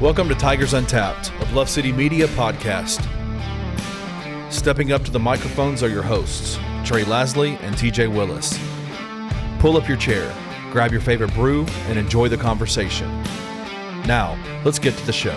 Welcome to Tigers Untapped, a Bluff City media podcast. Stepping up to the microphones are your hosts, Trey Lasley and TJ Willis. Pull up your chair, grab your favorite brew, and enjoy the conversation. Now, let's get to the show.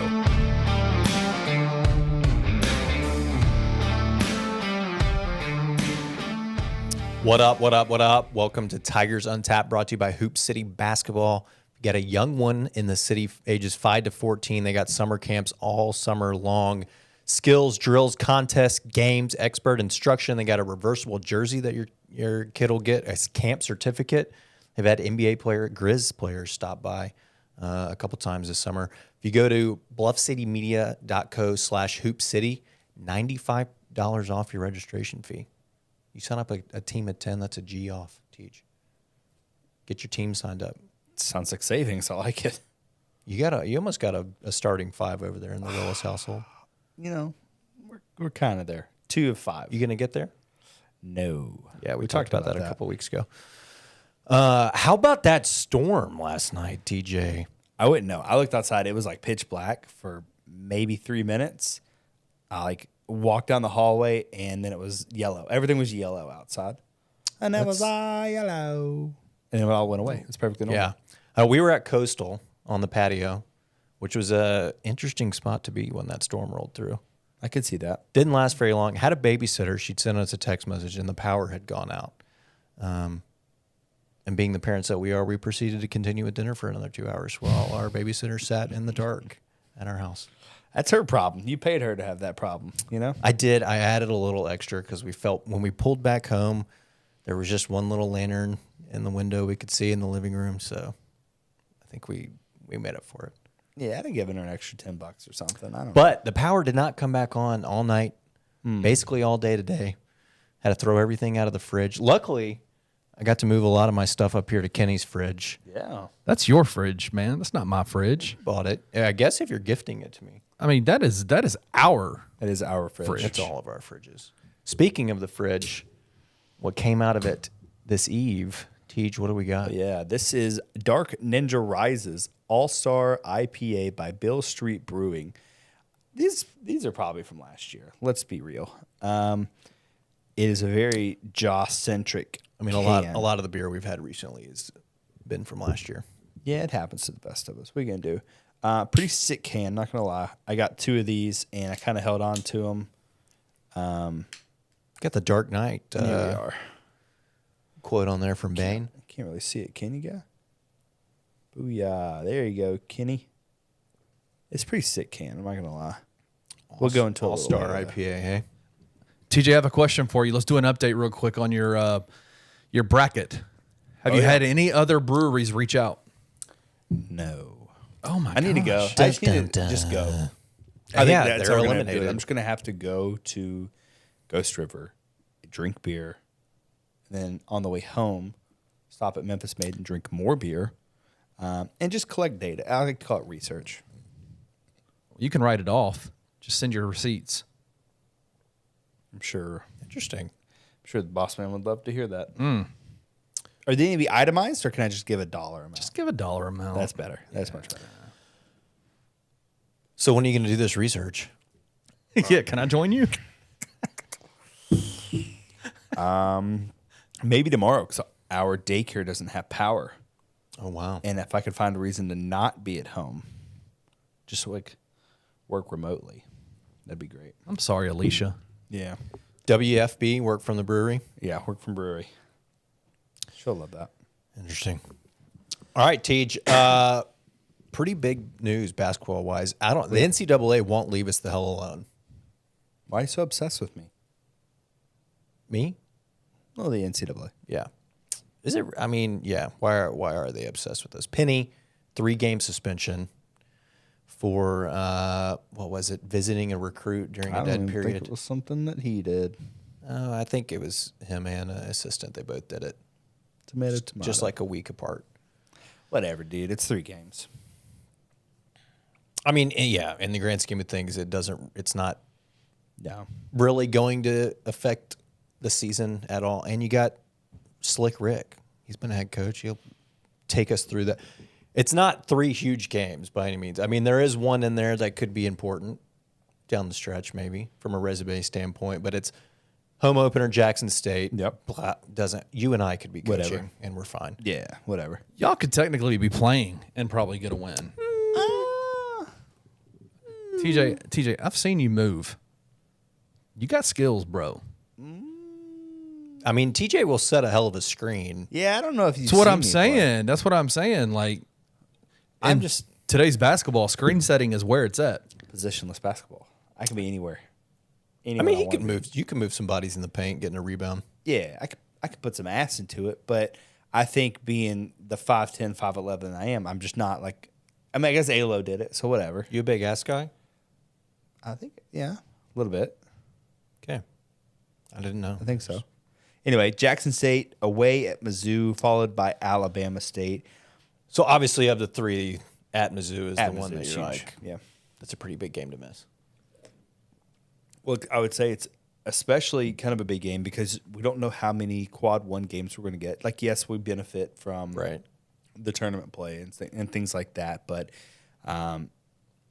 What up, what up, what up? Welcome to Tigers Untapped, brought to you by Hoop City Basketball. We got a young one in the city, ages 5 to 14. They got summer camps all summer long. Skills, drills, contests, games, expert instruction. They got a reversible jersey that your kid will get, a camp certificate. They've had NBA Grizz players stop by a couple times this summer. If you go to bluffcitymedia.co/hoopcity, $95 off your registration fee. You sign up a team at 10, that's a G off, Teach. Get your team signed up. Sounds like savings. I like it. You almost got a starting 5 over there in the Willis household. You know, we're kind of there. 2 of 5. You gonna get there? No. Yeah, we talked about that a couple weeks ago. How about that storm last night, TJ? I wouldn't know. I looked outside. It was like pitch black for maybe 3 minutes. I walked down the hallway and then it was yellow. Everything was yellow outside. And it was yellow. And it all went away. It's perfectly normal. Yeah. We were at Coastal on the patio, which was a interesting spot to be when that storm rolled through. I could see that. Didn't last very long. Had a babysitter. She'd sent us a text message, and the power had gone out. And being the parents that we are, we proceeded to continue with dinner for another 2 hours while our babysitter sat in the dark at our house. That's her problem. You paid her to have that problem, you know? I did. I added a little extra because we felt when we pulled back home, there was just one little lantern in the window we could see in the living room. So I think we made up for it. Yeah, I'd have given her an extra $10 or something. I don't know. But the power did not come back on all night, basically all day today. Had to throw everything out of the fridge. Luckily, I got to move a lot of my stuff up here to Kenny's fridge. Yeah. That's your fridge, man. That's not my fridge. Bought it. I guess if you're gifting it to me. I mean, that is our That is our fridge. It's all of our fridges. Speaking of the fridge, what came out of it this eve, Teej, what do we got? Yeah, this is Dark Ninja Rises All-Star IPA by Bill Street Brewing. These are probably from last year. Let's be real. It is a very Jaw-centric I mean, can. a lot of the beer we've had recently has been from last year. Yeah, it happens to the best of us. What are you going to do? Pretty sick can, not going to lie. I got 2 of these, and I kind of held on to them. Got the Dark Knight Here we are. quote on there from Bane. I can't really see it. Can you go? Booyah. There you go, Kenny. It's a pretty sick can. I'm not going to lie. We'll go into All-Star IPA, hey? TJ, I have a question for you. Let's do an update real quick on your bracket. Have you had any other breweries reach out? No. Oh, my I need to go. Dun, I just need dun, to just go. dun. I think Yeah, that's they're how we're gonna eliminated. do it. I'm just going to have to go to Ghost River, drink beer, and then on the way home, stop at Memphis Made and drink more beer, and just collect data. I like to call it research. You can write it off. Just send your receipts. I'm sure. Interesting. I'm sure the boss man would love to hear that. Are they going to be itemized, or can I just give a dollar amount? Just give a dollar amount. That's better. That's much better. So when are you going to do this research? Yeah, can I join you? Maybe tomorrow, because our daycare doesn't have power. Oh, wow. And if I could find a reason to not be at home, just like work remotely, that'd be great. I'm sorry, Alicia. Yeah. WFB, work from the brewery. Yeah, work from brewery. She'll love that. Interesting. All right, Tej. Pretty big news basketball-wise. The NCAA won't leave us the hell alone. Why are you so obsessed with me? Me? Well, the NCAA. Yeah. Is it? I mean, yeah. Why are they obsessed with us? Penny, 3-game suspension for what was it? Visiting a recruit during a dead period. Think it was something that he did. I think it was him and an assistant. They both did it. Tomato. Just like a week apart. Whatever, dude. It's 3 games. I mean, yeah. In the grand scheme of things, it's not No. really going to affect the season at all. And you got Slick Rick. He's been a head coach. He'll take us through that. It's not 3 huge games by any means. I mean, there is one in there that could be important down the stretch, maybe from a resume standpoint. But it's home opener, Jackson State. Yep. Doesn't you and I could be coaching, Whatever. and we're fine. Yeah, whatever. Y'all could technically be playing and probably get a win. TJ, I've seen you move. You got skills, bro. I mean, TJ will set a hell of a screen. Yeah, I don't know if you. That's what I'm saying. That's what I'm saying. Like, I'm just today's basketball screen setting is where it's at. positionless basketball. I can be anywhere. I mean, he could move. You can move some bodies in the paint, getting a rebound. Yeah, I could put some ass into it, but I think being the 5'10", 5'11" I am, I'm just not like. I mean, I guess Alo did it, so whatever. You a big ass guy? I think, yeah, a little bit. Okay, I didn't know. I think so. Anyway, Jackson State away at Mizzou, followed by Alabama State. So obviously, of the 3, at Mizzou is At the one Mizzou that is you're huge. like, Yeah. that's a pretty big game to miss. Well, I would say it's especially kind of a big game because we don't know how many quad 1 games we're going to get. Like, yes, we benefit from Right. the tournament play and things like that, but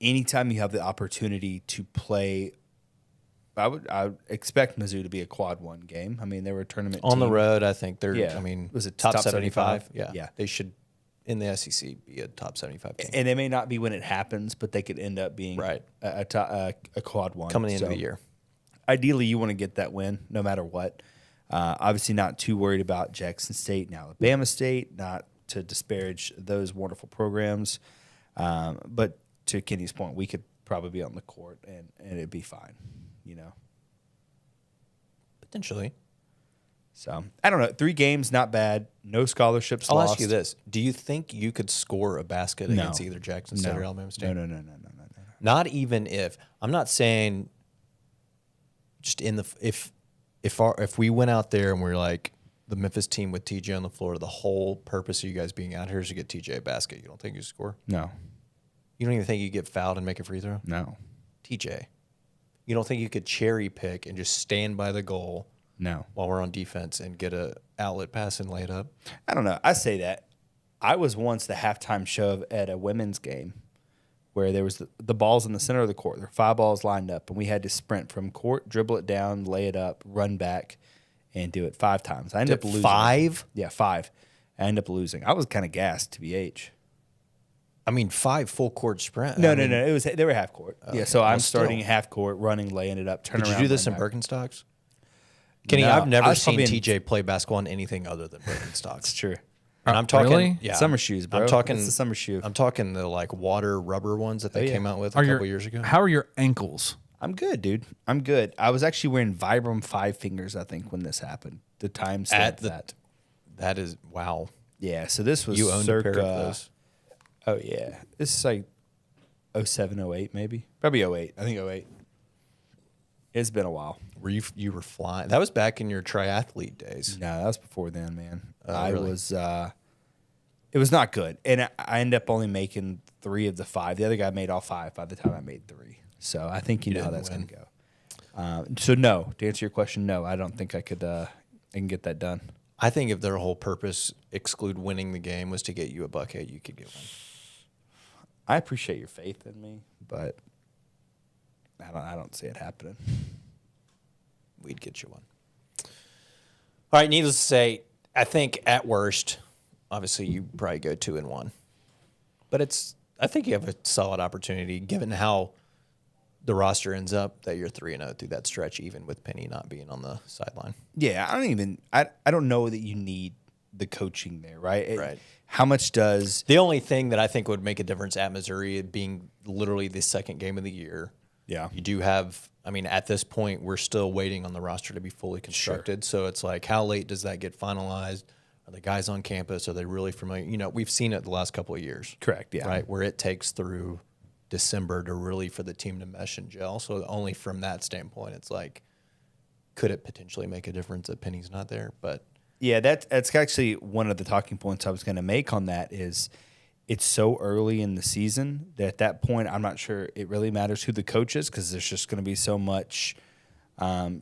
anytime you have the opportunity to play, I would expect Mizzou to be a quad 1 game. I mean, they were a tournament On the team. road, I think they're. Yeah. I mean, Was it top top 75? 75? Yeah. Yeah. They should in the SEC be a top 75 team. And they may not be when it happens, but they could end up being Right. a quad 1 Coming into So, the year. Ideally, you want to get that win no matter what. Obviously, not too worried about Jackson State and Alabama State, not to disparage those wonderful programs. But to Kenny's point, we could probably be on the court and it'd be fine, you know. Potentially. So, I don't know. 3 games, not bad. No scholarships I'll lost. ask you this. Do you think you could score a basket No. against either Jackson State or Alabama State? No. Not even if. I'm not saying just in the if we went out there and we're like the Memphis team with TJ on the floor, the whole purpose of you guys being out here is to get TJ a basket. You don't think you score? No. You don't even think you get fouled and make a free throw? No. TJ. You don't think you could cherry pick and just stand by the goal No. while we're on defense and get a outlet pass and lay it up? I don't know. I say that. I was once the halftime shove at a women's game where there was the balls in the center of the court. There were 5 balls lined up, and we had to sprint from court, dribble it down, lay it up, run back, and do it 5 times. I ended up losing. 5? Yeah, 5. I ended up losing. I was kind of gassed, to BH. I mean, 5 full court sprint. No. I mean, It was they were half court. Yeah, Okay. so I'm Well, still. starting half court, running, laying it up, turn Did around. you do this in run back. Birkenstocks? Kenny, No, I've I never was seen probably in- TJ play basketball in anything other than Birkenstocks. It's true. And I'm talking Really? yeah, Summer shoes, bro. I'm talking It's the summer shoe. I'm talking the like water rubber ones that they yeah. came out with Are a your couple years ago. How are your ankles? I'm good, dude. I'm good. I was actually wearing Vibram 5 fingers, I think, when this happened. The time stamp At the- that. That is wow. Yeah, so this was You owned circa, a pair of those. Oh, yeah. This is like 07, 08, maybe. Probably 08. I think 08. It's been a while. You were flying. That was back in your triathlete days. No, that was before then, man. I really? was, it was not good. And I ended up only making 3 of the 5. The other guy made all 5 by the time I made 3. So I think you know how didn't that's going to win. go. So no, to answer your question, no, I don't think I can get that done. I think if their whole purpose, exclude winning the game, was to get you a bucket, you could get one. I appreciate your faith in me, but I don't see it happening. We'd get you one. All right, needless to say, I think at worst, obviously you probably go 2-1. But I think you have a solid opportunity given how the roster ends up that you're 3-0 through that stretch, even with Penny not being on the sideline. Yeah, I don't know that you need the coaching there, right? Right. How much does The only thing that I think would make a difference at Missouri being literally the second game of the year. Yeah. You do have, I mean, at this point, we're still waiting on the roster to be fully constructed. So it's like, how late does that get finalized? Are the guys on campus? Are they really familiar? You know, we've seen it the last couple of years. Correct, yeah. Right, where it takes through December to really for the team to mesh and gel. So only from that standpoint, it's like, could it potentially make a difference that Penny's not there? But Yeah, that's actually one of the talking points I was going to make on that is it's so early in the season that at that point I'm not sure it really matters who the coach is because there's just going to be so much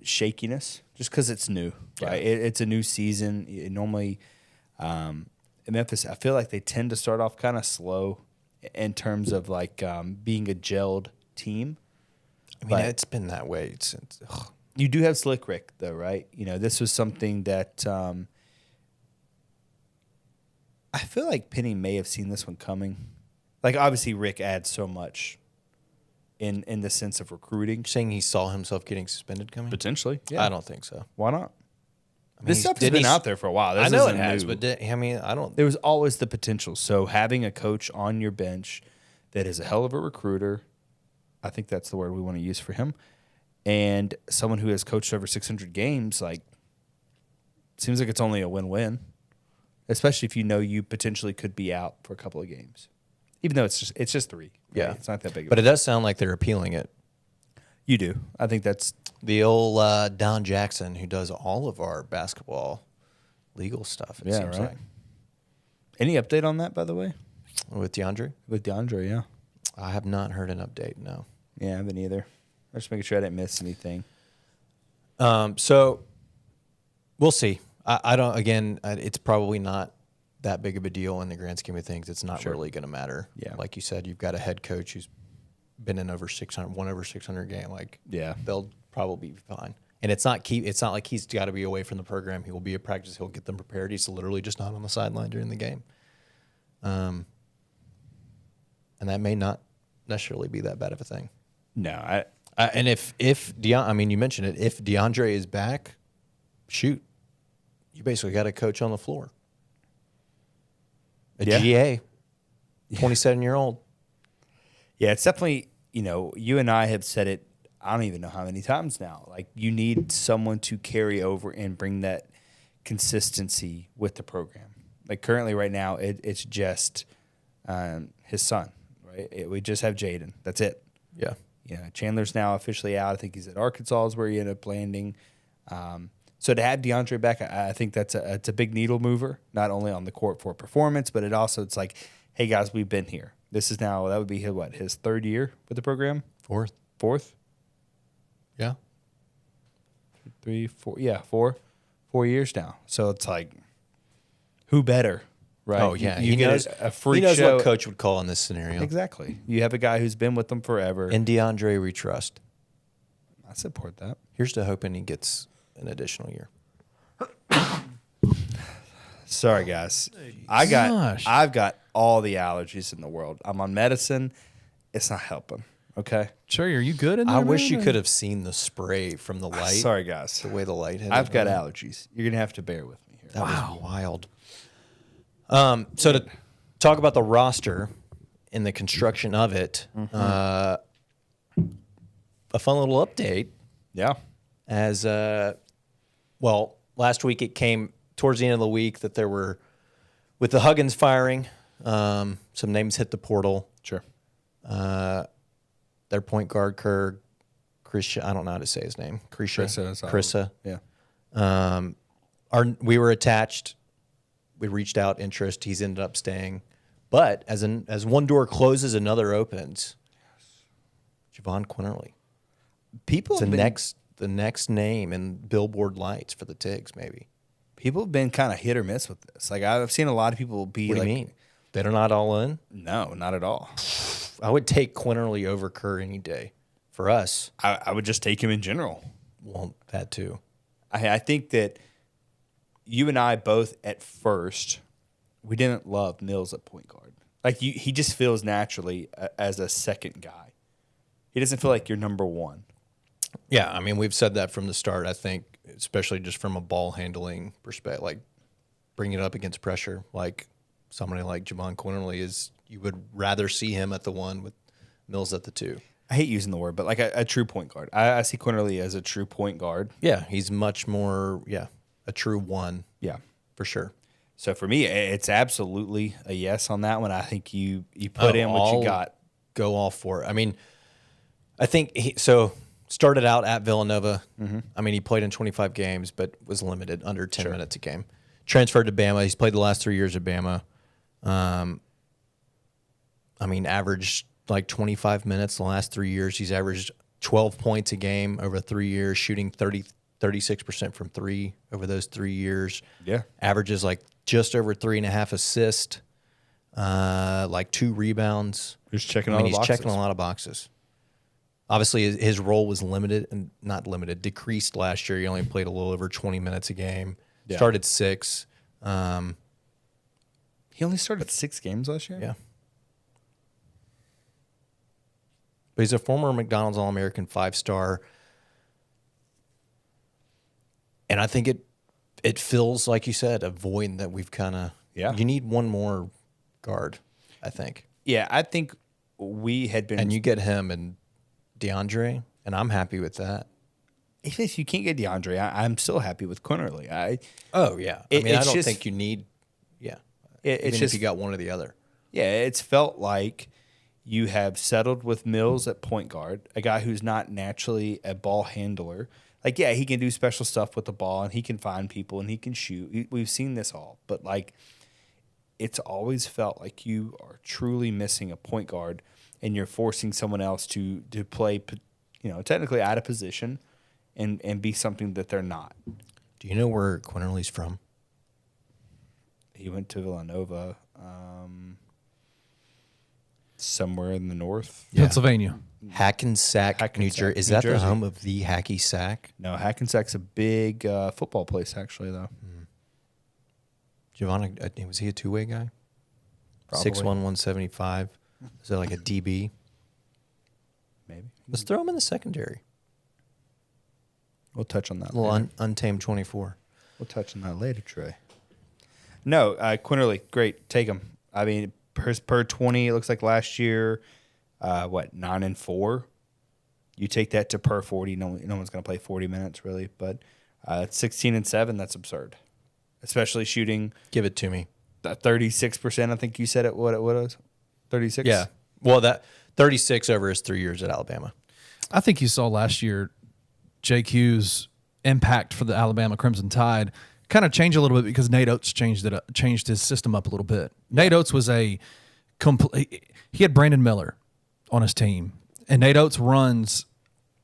shakiness just because it's new, right? It's a new season. It normally Memphis, I feel like they tend to start off kind of slow in terms of like being a gelled team. I mean, it's been that way since. You do have Slick Rick, though, right? This was something that I feel like Penny may have seen this one coming. Like, obviously, Rick adds so much in the sense of recruiting. Saying he saw himself getting suspended coming? Potentially, yeah. I don't think so. Why not? I mean, This stuff has been out there for a while. I know it has, but I mean, I don't. There was always the potential. So having a coach on your bench that is a hell of a recruiter, I think that's the word we want to use for him, and someone who has coached over 600 games, like, seems like it's only a win-win, especially if you potentially could be out for a couple of games, even though it's just 3. Right? Yeah, it's not that big. But it does sound like they're appealing it. You do. I think that's the old Don Jackson, who does all of our basketball legal stuff. It seems like. Any update on that, by the way? With DeAndre? With DeAndre, yeah. I have not heard an update. No. Yeah, I haven't either. I'm just making sure I didn't miss anything. So we'll see. I don't. Again, it's probably not that big of a deal in the grand scheme of things. It's not really going to matter. Yeah. Like you said, you've got a head coach who's been in over 600, won over 600 game. Like, yeah, they'll probably be fine. And it's not like he's got to be away from the program. He will be at practice. He'll get them prepared. He's literally just not on the sideline during the game. And that may not necessarily be that bad of a thing. No, and if I mean, you mentioned it. If DeAndre is back, shoot, you basically got a coach on the floor. A GA, 27-year-old. Yeah, it's definitely, you and I have said it, I don't even know how many times now. Like, you need someone to carry over and bring that consistency with the program. Like, currently right now, it's just his son, right? We just have Jaden. That's it. Yeah. Chandler's now officially out. I think he's at Arkansas is where he ended up landing. So to have DeAndre back, I think it's a big needle mover, not only on the court for performance, but it's like, hey, guys, we've been here. This is now, that would be his third year with the program? Fourth? Yeah. 3, 4. Yeah, 4 years now. So it's like, who better, right? Oh, yeah. You get a freak show. He knows show. what coach would call in this scenario. Exactly. You have a guy who's been with them forever. And DeAndre we trust. I support that. Here's to hoping he gets an additional year. Sorry, guys. I've got all the allergies in the world. I'm on medicine. It's not helping. Okay. Trey, are you good in there? I wish you could have seen the spray from the light. Sorry, guys. The way the light hit. I've got allergies. You're gonna have to bear with me here. That was wild. So to talk about the roster and the construction of it, a fun little update. Yeah. As last week it came towards the end of the week that there were, with the Huggins firing, some names hit the portal. Sure. Their point guard, Krisha, I don't know how to say his name. Krissa. Yeah. We were attached. We reached out interest. He's ended up staying. But as one door closes, another opens. Jahvon Quinerly. People it's the next name in Billboard lights for the Tigs, maybe. People have been kind of hit or miss with this. Like, I've seen a lot of people be What like, do you mean? They're not all in? No, not at all. I would take Quinerly over Kerr any day. For us. I would just take him in general. Well, that too. I think that you and I both at first, we didn't love Mills at point guard. Like, he just feels naturally as a second guy. He doesn't feel like you're number one. Yeah, I mean, we've said that from the start, I think, especially just from a ball handling perspective, like bringing it up against pressure. Like somebody like Jahvon Quinerly is, you would rather see him at the 1 with Mills at the 2. I hate using the word, but like a true point guard. I see Quinerly as a true point guard. Yeah, he's much more, a true 1. Yeah. For sure. So for me, it's absolutely a yes on that one. I think you put in what you got. Go all for it. I mean, I think started out at Villanova. Mm-hmm. I mean, he played in 25 games, but was limited, under 10 minutes a game. Transferred to Bama. He's played the last 3 years at Bama. I mean, averaged like 25 minutes the last 3 years. He's averaged 12 points a game over 3 years, shooting 36% from 3 over those 3 years. Yeah. Averages like just over 3.5 assists, like 2 rebounds. He's checking I all mean, the he's boxes. checking a lot of boxes. Obviously, his role was limited and not limited, decreased last year. He only played a little over 20 minutes a game. Yeah. Started 6. He only started 6 games last year? Yeah. But he's a former McDonald's All-American 5-star. And I think it fills, like you said, a void that we've kind of You need one more guard, I think. Yeah, I think we had been... And you get him and DeAndre, and I'm happy with that. Even if you can't get DeAndre, I'm still happy with Quinerly. Oh, yeah. I don't think you need... Yeah. It's Even just, if you got one or the other. Yeah, it's felt like you have settled with Mills at point guard, a guy who's not naturally a ball handler. Like, yeah, he can do special stuff with the ball, and he can find people, and he can shoot. We've seen this all. But, like, it's always felt like you are truly missing a point guard, and you're forcing someone else to play, technically out of position and be something that they're not. Do you know where Quinerly's from? He went to Villanova, somewhere in the north. Yeah. Pennsylvania. Hackensack, New Jersey. Is New that Jersey. the home of the Hacky Sack? No, Hackensack's a big football place, actually, though. Jahvon, was he a two-way guy? Probably. 6'1", 175. Is that like a DB? Maybe. Let's throw him in the secondary. We'll touch on that A little later. Untamed 24. We'll touch on that later, Trey. No, Quinerly, great. Take him. I mean, per 20, it looks like last year, 9-4. You take that to per 40. No one's going to play 40 minutes, really. But 16-7, that's absurd. Especially shooting Give it to me. 36%, I think you said it. What it was? 36? Yeah. Well, that 36 over his 3 years at Alabama. I think you saw last year JQ's impact for the Alabama Crimson Tide kind of change a little bit because Nate Oates changed his system up a little bit. Nate Oates was he had Brandon Miller on his team, and Nate Oates runs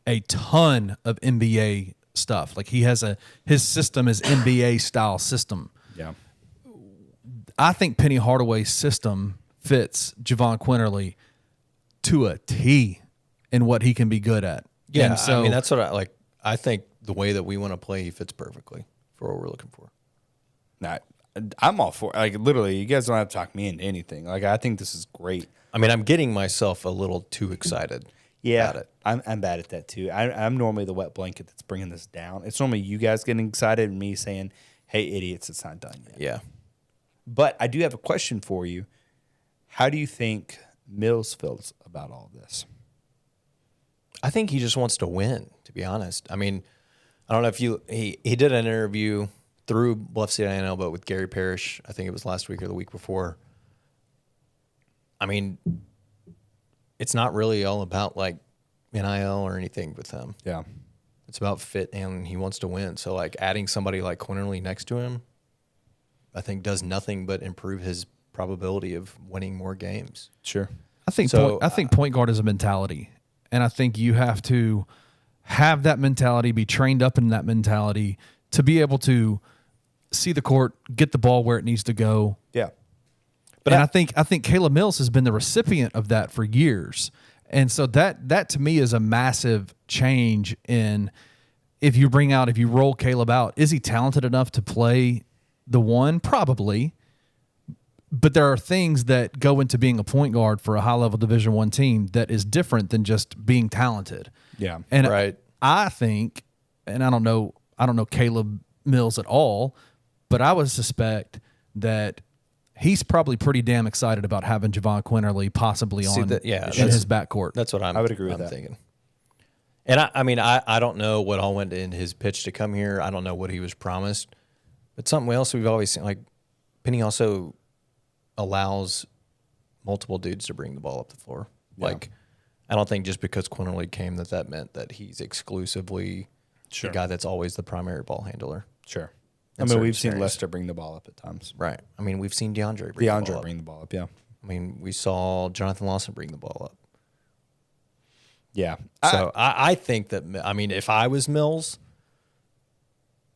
a ton of NBA stuff. Like his system is NBA style system. Yeah. I think Penny Hardaway's system fits Jahvon Quinerly to a T in what he can be good at. Yeah, And so, I mean, that's what I like. I think the way that we want to play, he fits perfectly for what we're looking for. Nah, I'm all for it. Like, literally, you guys don't have to talk me into anything. Like, I think this is great. I mean, I'm getting myself a little too excited about it. I'm bad at that, too. I'm normally the wet blanket that's bringing this down. It's normally you guys getting excited and me saying, hey, idiots, it's not done yet. Yeah. But I do have a question for you. How do you think Mills feels about all this? I think he just wants to win, to be honest. I mean, I don't know if he did an interview through Bluff City NIL, but with Gary Parrish, I think it was last week or the week before. I mean, it's not really all about like NIL or anything with him. Yeah. It's about fit and he wants to win. So like adding somebody like Quinerly next to him, I think does nothing but improve his probability of winning more games. Sure. I think point guard is a mentality, and I think you have to have that mentality, be trained up in that mentality to be able to see the court, get the ball where it needs to go. Yeah. But I think Caleb Mills has been the recipient of that for years, and so that to me is a massive change in if you roll Caleb out, is he talented enough to play the one? Probably. But there are things that go into being a point guard for a high-level Division I team that is different than just being talented. Yeah. And right. I think, and I don't know Caleb Mills at all, but I would suspect that he's probably pretty damn excited about having Jahvon Quinerly possibly in his backcourt. That's what I would agree with that. thinking. And I don't know what all went in his pitch to come here. I don't know what he was promised. But something else we've always seen, like Penny also allows multiple dudes to bring the ball up the floor. Yeah. Like, I don't think just because Quinerly came that meant that he's exclusively the guy that's always the primary ball handler. Sure. In I mean, certain we've seen scenarios. Lester bring the ball up at times. Right. I mean, we've seen DeAndre bring the ball up. Yeah. I mean, we saw Jonathan Lawson bring the ball up. Yeah. So I think that, I mean, if I was Mills,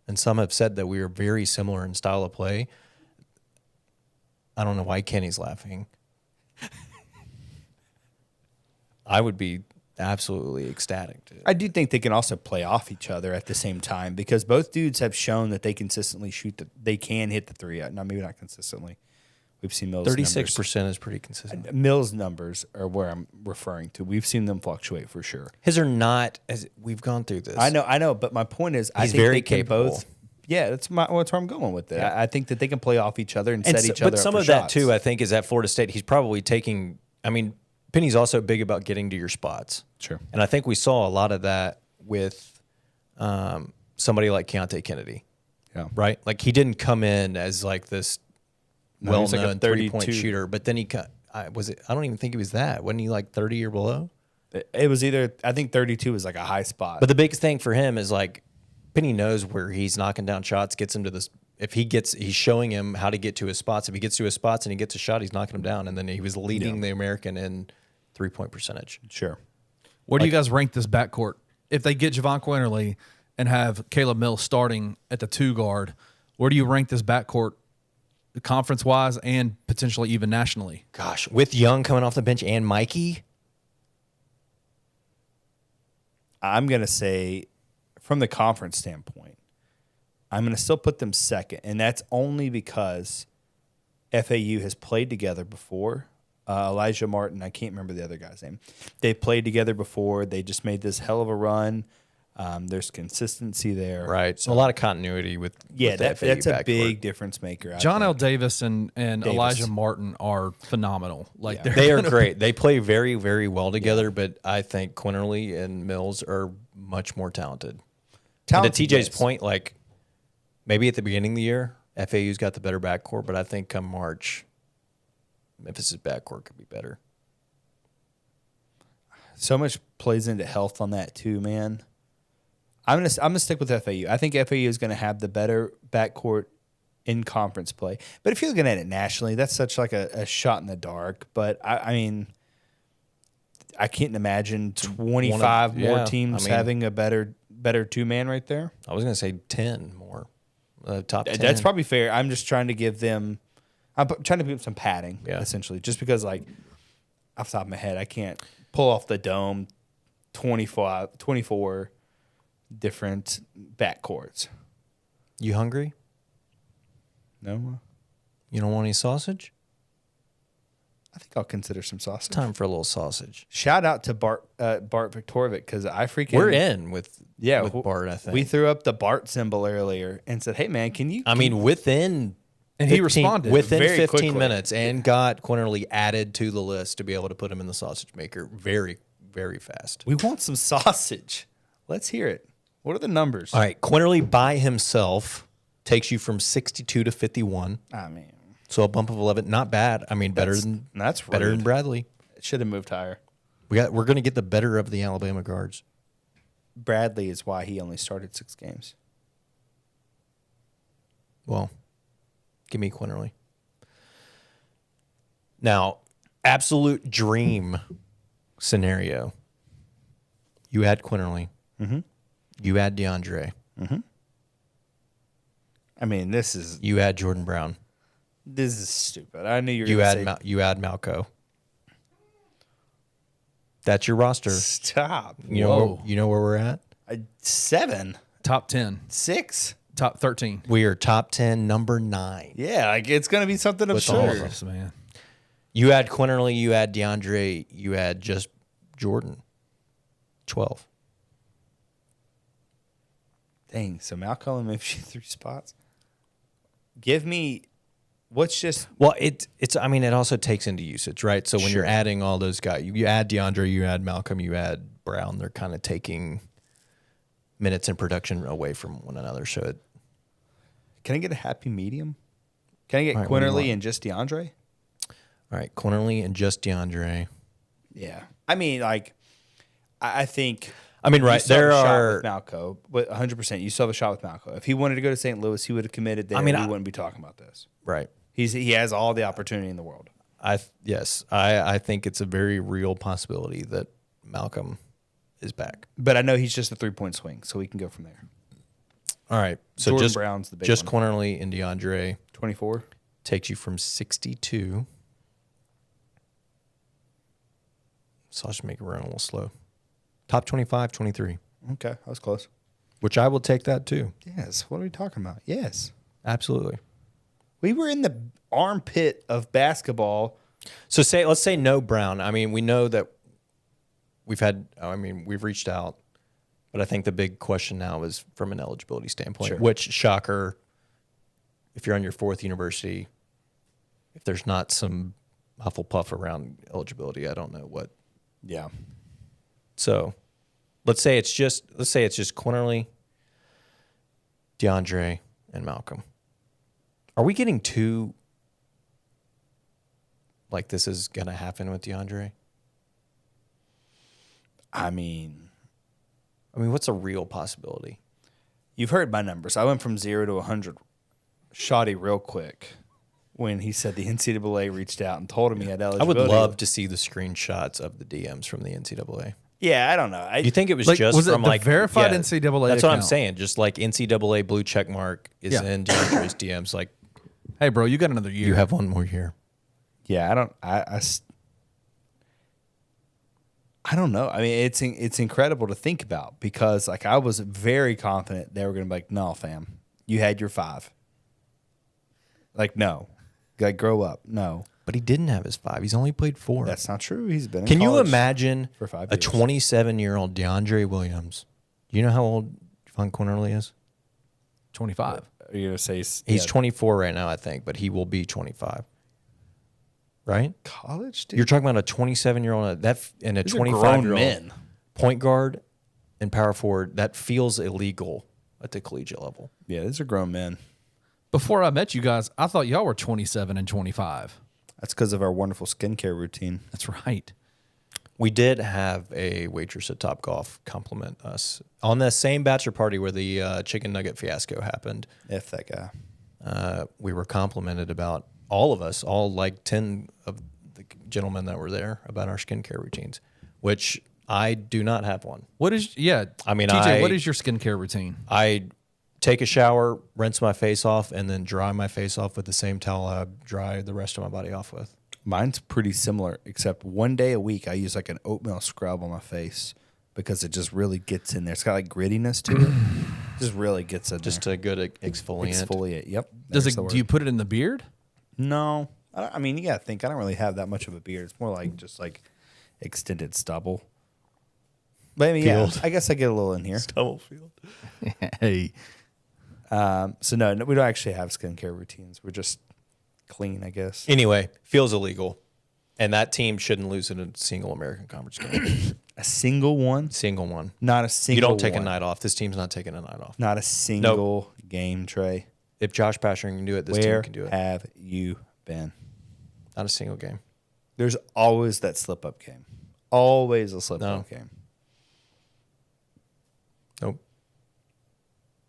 and some have said that we are very similar in style of play. I don't know why Kenny's laughing. I would be absolutely ecstatic. I do think they can also play off each other at the same time because both dudes have shown that they consistently they can hit the three. No, maybe not consistently. We've seen Mills 36% is pretty consistent. Mills numbers are where I'm referring to. We've seen them fluctuate for sure. His are not as we've gone through this. I know, but my point is, I think very they can capable. both. Yeah, that's where I'm going with it. Yeah. I think that they can play off each other and set each other up. But some for of shots. that too, I think, is at Florida State. He's probably taking. I mean, Penny's also big about getting to your spots. Sure. And I think we saw a lot of that with somebody like Keontae Kennedy. Yeah. Right? Like he didn't come in as like this well-known like a 30-point shooter, but then he I don't even think he was that. Wasn't he like 30 or below? It was either, I think 32 was like a high spot. But the biggest thing for him is like Penny knows where he's knocking down shots, gets him to this. If he's showing him how to get to his spots. If he gets to his spots and he gets a shot, he's knocking him down. And then he was leading the American in 3-point percentage. Sure. Where do you guys rank this backcourt? If they get Jahvon Quinerly and have Caleb Mills starting at the 2 guard, where do you rank this backcourt conference-wise and potentially even nationally? Gosh, with Young coming off the bench and Mikey? I'm going to say, from the conference standpoint, I'm going to still put them second, and that's only because FAU has played together before. Elijah Martin, I can't remember the other guy's name. They played together before. They just made this hell of a run. There's consistency there. Right. So a lot of continuity with Yeah, with the that's FAU a backcourt. big difference maker. I John L. think. Davis and Elijah Martin are phenomenal. Like Yeah. They are great. They play very, very well together, but I think Quinerly and Mills are much more talented. And to TJ's point, like maybe at the beginning of the year, FAU's got the better backcourt, but I think come March, Memphis's backcourt could be better. So much plays into health on that too, man. I'm gonna stick with FAU. I think FAU is gonna have the better backcourt in conference play. But if you're looking at it nationally, that's such like a shot in the dark. But I mean, I can't imagine 25 more teams having a better 2-man right there. I was going to say 10 more. Top 10. That's probably fair. I'm just trying to give them. I'm trying to give them some padding, Yeah. essentially, just because like off the top of my head, I can't pull off the dome 24 different backcourts. You hungry? No, You don't want any sausage? I think I'll consider some sausage. Time for a little sausage. Shout out to Bart Viktorovic because I freaking We're in with with Bart, I think. We threw up the Bart symbol earlier and said, "Hey man, can you?" I mean, within And he responded within very 15 quickly. minutes and got Quinerly added to the list to be able to put him in the sausage maker very, very fast. We want some sausage. Let's hear it. What are the numbers? All right, Quinerly by himself takes you from 62 to 51. I mean, So a bump of 11, not bad. I mean, better that's than rude. Bradley. It should have moved higher. We're going to get the better of the Alabama guards. Bradley is why he only started 6 games. Well, give me Quinerly. Now, absolute dream scenario. You add Quinerly. Mm-hmm. You add DeAndre. I mean, this is You add Jordan Brown. stupid. I knew you were You going add to say you add Malco. That's your roster. stop. You know where we're at? 7, top 10, 6. top 13. We are top 10, number 9. Yeah, like it's going to be something With all of absurd. us. Man. You add Quinerly, you add DeAndre, you add just Jordan. 12. Dang, so Malcolm and Memphis 3 spots. Give me what's just Well, it's I mean, it also takes into usage, right? So when you're adding all those guys, you add DeAndre, you add Malcolm, you add Brown, they're kind of taking minutes and production away from one another. So it, Can I get a happy medium? Can I get All right, what do you Quinerly want? and just DeAndre? all right, Quinerly and just DeAndre. Yeah. I mean, like I think I mean, you right, still have there a shot are with Malco, but 100%. You still have a shot with Malco. If he wanted to go to St. Louis, he would have committed there. I mean, we I- wouldn't be talking about this. right. He has all the opportunity in the world. I think it's a very real possibility that Malcolm is back. But I know he's just a 3-point swing, so we can go from there. All right. So Jordan just Brown's the big just one. Quinerly and DeAndre 24. takes you from 62. So I'll just make it run a little slow. Top 25, 23. Okay, that was close. Which I will take that too. Yes. What are we talking about? Yes. Absolutely. We were in the armpit of basketball. So let's say no Brown. I mean, we know that we've reached out, but I think the big question now is from an eligibility standpoint, Sure. which, shocker, if you're on your fourth university, if there's not some Hufflepuff around eligibility, I don't know what. Yeah. So let's say it's just Quinerly, DeAndre, and Malcolm. Are we getting two? Like this is gonna happen with DeAndre? I mean, What's a real possibility? you've heard my numbers. I went from 0 to 100 shoddy real quick when he said the NCAA reached out and told him he had I eligibility. would love to see the screenshots of the DMs from the NCAA. Yeah, I don't know. You think it was Like, just was it from the like verified NCAA That's what I'm account? saying. Just like NCAA blue check mark is in DeAndre's DMs. Like, Hey, bro, you got another year. you have one more year. Yeah, I don't know. I mean, it's incredible to think about because like I was very confident they were going to be like, no, fam, you had your 5. Like, no, like grow up. No, But he didn't have his 5. He's only played 4. that's not true. He's been. Can in you college imagine for 5 a years. 27-year-old DeAndre Williams? Do you know how old Jahvon Quinerly is? 25. Are you gonna say He's 24 right now, I think, but he will be 25. Right? college? Dude? You're talking about a 27-year-old and a These are grown 25-year-old men. point guard and power forward. That feels illegal at the collegiate level. Yeah, these are grown men. Before I met you guys, I thought y'all were 27 and 25. That's because of our wonderful skincare routine. That's right. We did have a waitress at Topgolf compliment us on the same bachelor party where the chicken nugget fiasco happened. F that guy. We were complimented about all of us, all like 10 of the gentlemen that were there, about our skincare routines, which I do not have one. What is, I mean, TJ, what is your skincare routine? I take a shower, rinse my face off, and then dry my face off with the same towel I dry the rest of my body off with. Mine's pretty similar, except one day a week I use like an oatmeal scrub on my face because it just really gets in there. It's got like grittiness to it. Just really gets in Just there. a good exfoliant. Exfoliate. Yep. Do there's the word. you put it in the beard? No. I mean, you got to think. I don't really have that much of a beard. It's more like just like extended stubble. But I mean, yeah, Field. I guess I get a little in here. Stubble field. Hey, So no, we don't actually have skincare routines. We're just clean, I guess. Anyway, feels illegal. And that team shouldn't lose in a single American Conference game. A single one? Single one. Not a single You don't take one. a night off. This team's not taking a night off. Not a single game, Trey. If Josh Pasher can do it, this Where team can do it. have you been? Not a single game. There's always that slip-up game. Always a slip-up game. Nope.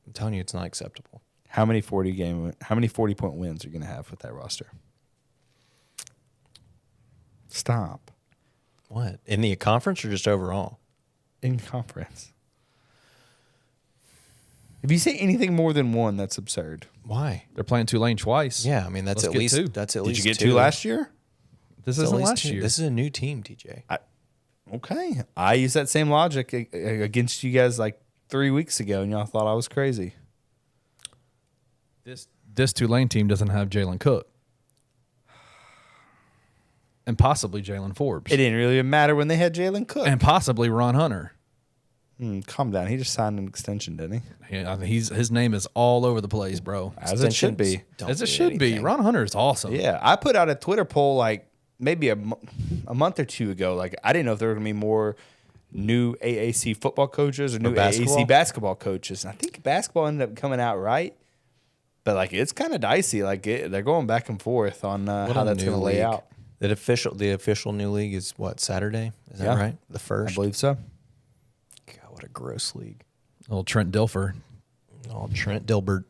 I'm telling you, it's not acceptable. How many 40-point wins are you going to have with that roster? Stop. What? In the conference or just overall? In conference. If you say anything more than one, that's absurd. Why? they're playing Tulane twice. Yeah, I mean that's Let's at get least 2. that's at Did least you get 2 2 last year? This It's at isn't least last 2. year. This is a new team, TJ. Okay. I used that same logic against you guys like 3 weeks ago, and y'all thought I was crazy. This Tulane team doesn't have Jalen Cook. And possibly Jalen Forbes. It didn't really matter when they had Jalen Cook. And possibly Ron Hunter. Calm down. He just signed an extension, didn't he? Yeah, I mean, his name is all over the place, bro. As it should be. Don't As it mean should be. anything. Ron Hunter is awesome. Yeah. I put out a Twitter poll like maybe a month or two ago. Like, I didn't know if there were going to be more new AAC football coaches or new basketball? AAC basketball coaches. And I think basketball ended up coming out right. But, like, it's kind of dicey. Like, they're going back and forth on how that's going to lay out. The official new league is what, Saturday? Is that Yeah. right? The first? I believe so. God, what a gross league. Old Trent Dilfer. Oh, Trent Dilbert.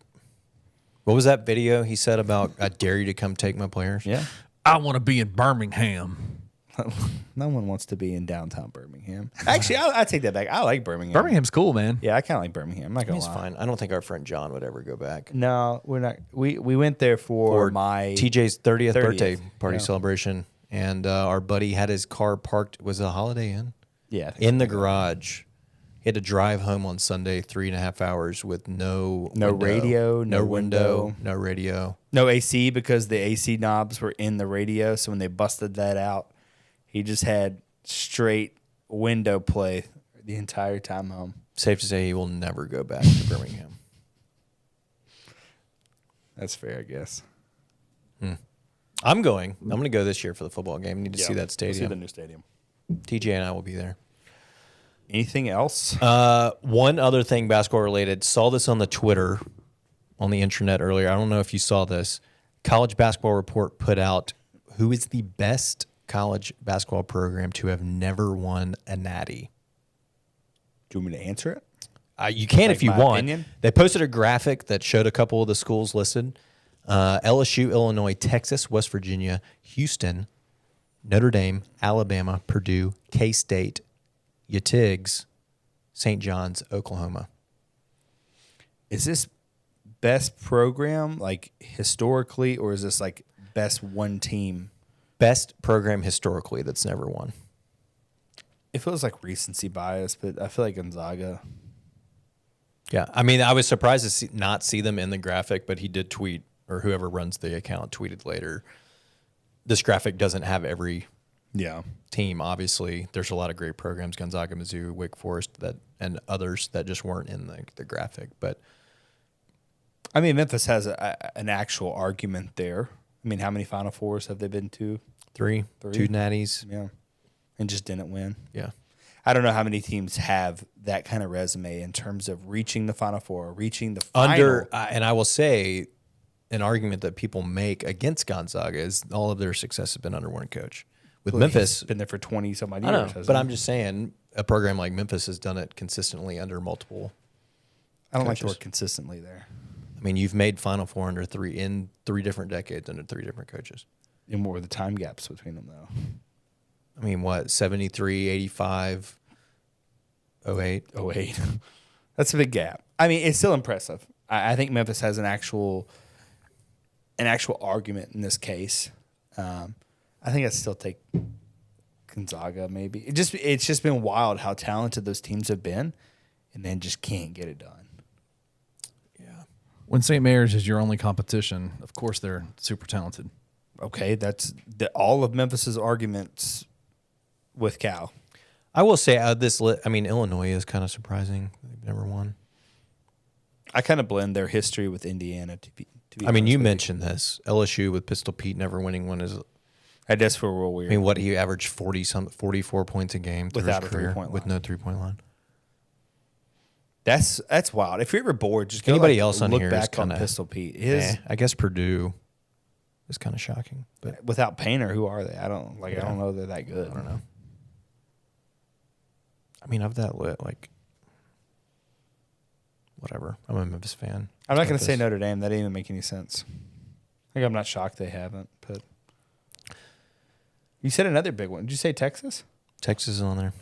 What was that video he said about I dare you to come take my players? Yeah. I want to be in Birmingham. No one wants to be in downtown Birmingham. Actually, I take that back. I like Birmingham. Birmingham's cool, man. Yeah, I kind of like Birmingham. I'm not gonna It's lie. fine. I don't think our friend John would ever go back. No, we're not. We went there for my TJ's 30th birthday 30th, party yeah. celebration, and our buddy had his car parked. Was it a Holiday Inn? Yeah, I think In the garage. He had to drive home on Sunday 3.5 hours with no No window, radio, no no window, window. no radio. no AC because the AC knobs were in the radio. So when they busted that out, he just had straight window play the entire time home. Safe to say he will never go back to Birmingham. That's fair, I guess. I'm going. I'm going to go this year for the football game. Need to see that We'll see stadium. the new stadium. TJ and I will be there. Anything else? One other thing basketball related. Saw this on the Twitter, on the internet earlier. I don't know if you saw this. College Basketball Report put out who is the best college basketball program to have never won a natty. Do you want me to answer it? You can Like if you my want. opinion? They posted a graphic that showed a couple of the schools listed. LSU, Illinois, Texas, West Virginia, Houston, Notre Dame, Alabama, Purdue, K-State, Utigs, St. John's, Oklahoma. Is this best program like historically, or is this like best one team? Best program historically that's never won. It feels like recency bias, but I feel like Gonzaga. Yeah, I mean, I was surprised to not see them in the graphic, but he did tweet, or whoever runs the account tweeted later. This graphic doesn't have every Yeah. team. Obviously, there's a lot of great programs, Gonzaga, Mizzou, Wake Forest, and others that just weren't in the graphic. But I mean, Memphis has an actual argument there. I mean, how many Final Fours have they been to? three, two natties. Yeah. And just didn't win. Yeah. I don't know how many teams have that kind of resume in terms of reaching the Final Four, reaching the final. And I will say, an argument that people make against Gonzaga is all of their success has been under one coach. With Well, Memphis, he's been there for 20 some odd I years. know, hasn't but he? I'm just saying a program like Memphis has done it consistently under multiple. I don't like the coaches. word consistently there. I mean, you've made Final Four in three different decades under three different coaches. And what were the time gaps between them, though? I mean, what, 73, 85, 08? 08. That's a big gap. I mean, it's still impressive. I think Memphis has an actual argument in this case. I think I'd still take Gonzaga maybe. It's just been wild how talented those teams have been, and then just can't get it done. Yeah. When St. Mary's is your only competition, of course they're super talented. Okay, that's all of Memphis's arguments with Cal. I will say Illinois is kind of surprising. They've never won. I kind of blend their history with Indiana to be I mean, honest you with mentioned this. LSU with Pistol Pete never winning one is. That's for real weird. I mean, what he averaged 44 points a game through Without his a career, 3-point with line. no 3-point line. That's wild. If you're ever bored, just go Anybody else on look here is back on kinda- Pistol Pete. I guess Purdue is kind of shocking, but Without Painter, who are they? I don't know they're that good. I don't know. I mean, of that lit, like, whatever. I'm a Memphis fan. I'm not going to say Memphis. Notre Dame. That didn't even make any sense. Like, I'm not shocked they haven't. But you said another big one. Did you say Texas? Texas is on there.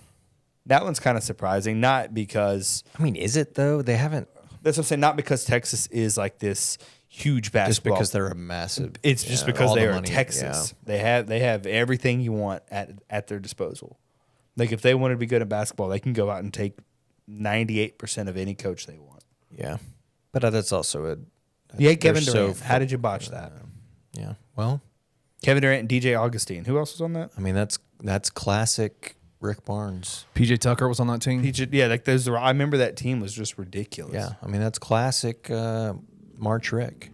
That one's kind of surprising. Not because I mean, is it though? They haven't. that's what I'm saying. Not because Texas is like this huge Just basketball. because they're a massive. It's just because all they the are money, Texas. yeah. They have everything you want at their disposal. Like if they want to be good at basketball, they can go out and take 98% of any coach they want. Yeah, but that's also a. Yeah, Kevin they're Durant. so How did you botch that? Yeah. Well, Kevin Durant and DJ Augustine. Who else was on that? I mean, that's classic Rick Barnes. PJ Tucker was on that team. Yeah, like those. I remember that team was just ridiculous. Yeah, I mean that's classic March Rick.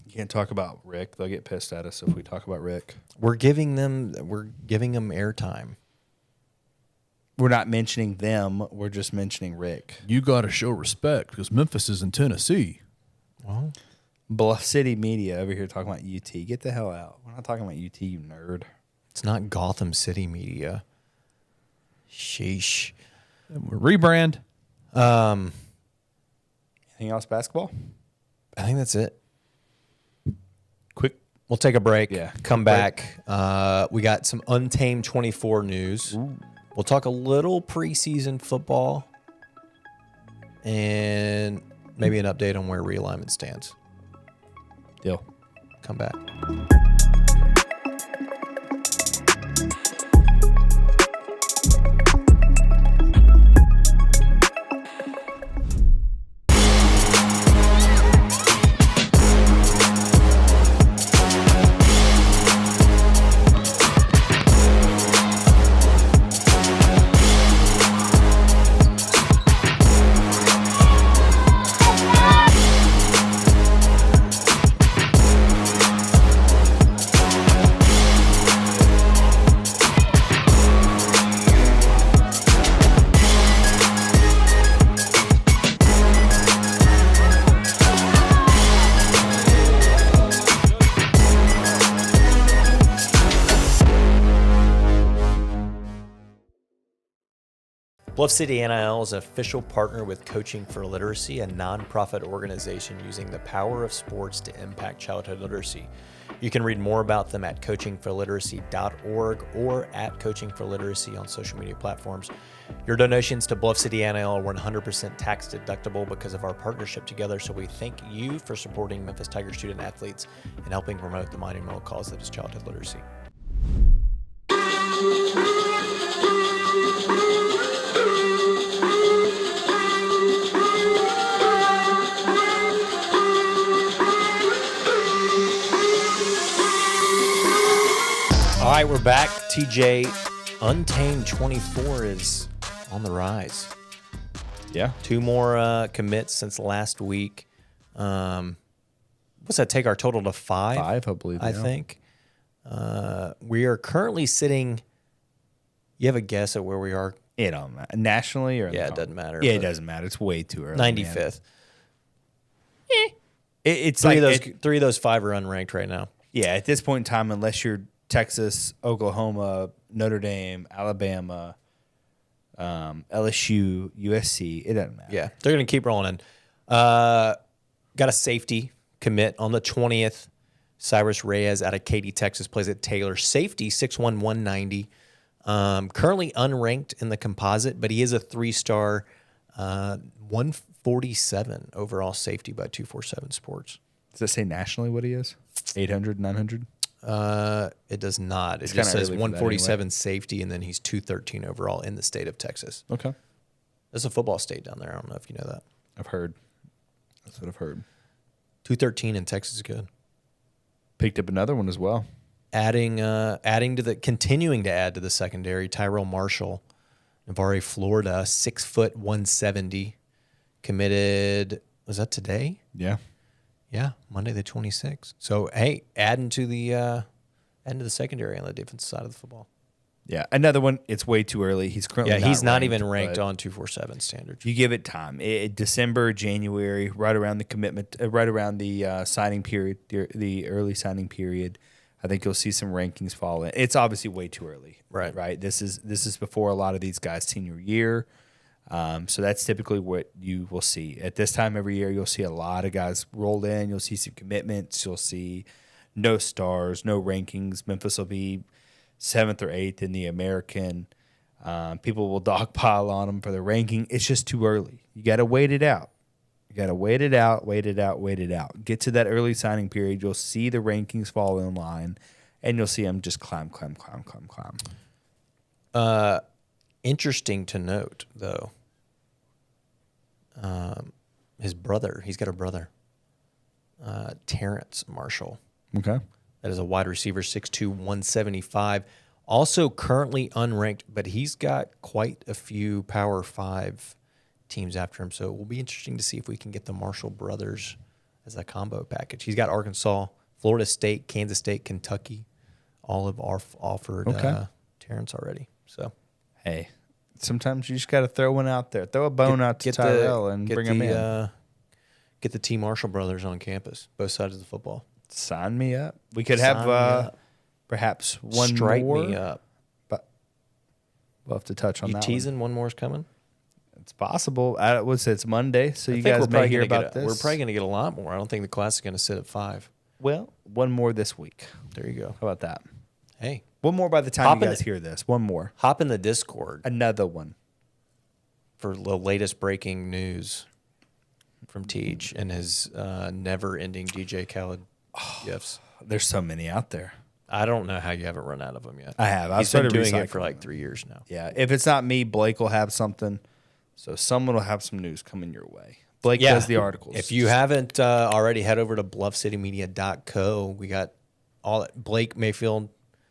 You can't talk about Rick. They'll get pissed at us if we talk about Rick. We're giving them airtime. We're not mentioning them. We're just mentioning Rick. You got to show respect because Memphis is in Tennessee. Well, Bluff City Media over here talking about UT. Get the hell out. We're not talking about UT, you nerd. it's not Gotham City media. Sheesh. Rebrand. Anything else basketball? I think that's it. Quick We'll take a break. Yeah. Come back. We got some Untamed 24 news. Ooh. We'll talk a little preseason football and maybe an update on where Realignment stands. Deal. Come back. Bluff City NIL is an official partner with Coaching for Literacy, a nonprofit organization using the power of sports to impact childhood literacy. You can read more about them at coachingforliteracy.org or at Coaching for Literacy on social media platforms. Your donations to Bluff City NIL are 100% tax deductible because of our partnership together, so we thank you for supporting Memphis Tiger student athletes and helping promote the monumental cause that is childhood literacy. All right, we're back. TJ, Untamed 24 is on the rise. Yeah. 2 more commits since last week. What's that take our total to 5? 5, I believe. I think. We are currently sitting. You have a guess at where we are? It don't matter. Nationally or Yeah, it doesn't matter. Yeah, it doesn't matter. It's way too early. 95th. It's Three like of those 5 are unranked right now. Yeah, at this point in time, unless you're Texas, Oklahoma, Notre Dame, Alabama, LSU, USC, it doesn't matter. Yeah, they're going to keep rolling in. Got a safety commit on the 20th. Cyrus Reyes out of Katy, Texas, plays at Taylor. Safety, 6'1", 190. Currently unranked in the composite, but he is a 3-star, 147 overall safety by 247 Sports. Does it say nationally what he is? 800, 900? It does not. It It's just kinda says early for that 147 safety, and then he's 213 overall in the state of Texas. Okay. There's a football state down there. I don't know if you know that. I've heard. That's what I've heard. 213 in Texas is good. Picked up another one as well. Continuing to add to the secondary, Tyrell Marshall, Navarre, Florida, 6 foot 170, committed. Was that today? Yeah. Yeah, Monday the 26th. So hey, adding to the secondary on the defensive side of the football. Yeah, another one. It's way too early. He's currently he's not ranked, even ranked but on 247 standards. You give it time. December, January, right around the commitment, right around the signing period, the early signing period. I think you'll see some rankings fall in. It's obviously way too early. Right. Right. This is before a lot of these guys' senior year. So that's typically what you will see. At this time every year, you'll see a lot of guys roll in. You'll see some commitments. You'll see no stars, no rankings. Memphis will be 7th or 8th in the American. People will dogpile on them for the ranking. It's just too early. You got to wait it out. Get to that early signing period. You'll see the rankings fall in line, and you'll see them just climb. Interesting to note, though, his brother, he's got a brother, Terrence Marshall. Okay. That is a wide receiver, 6'2", 175. Also currently unranked, but he's got quite a few Power 5 teams after him. So it will be interesting to see if we can get the Marshall brothers as a combo package. He's got Arkansas, Florida State, Kansas State, Kentucky. All have offered Terrence already. So, hey, sometimes you just got to throw one out there. Throw a bone out to Tyrell and bring him in. Get the T. Marshall brothers on campus, both sides of the football. Sign me up. We could have perhaps one Strike more. me up. But we'll have to touch on You that teasing one more is coming? It's possible. It's Monday, so I you think guys we're may probably hear gonna about this. We're probably going to get a lot more. I don't think the class is going to sit at 5. Well, one more this week. There you go. How about that? Hey, One more by the time Hop you in guys the- hear this. One more. hop in the Discord Another one. for the latest breaking news from Teach and his never-ending DJ Khaled gifts. There's so many out there. I don't know how you haven't run out of them yet. I have. I've He's been started doing it for recycling like 3 years now. Yeah. If it's not me, Blake will have something. So someone will have some news coming your way. Blake does the articles. If you haven't already, head over to bluffcitymedia.co. We got all Blake Mayfield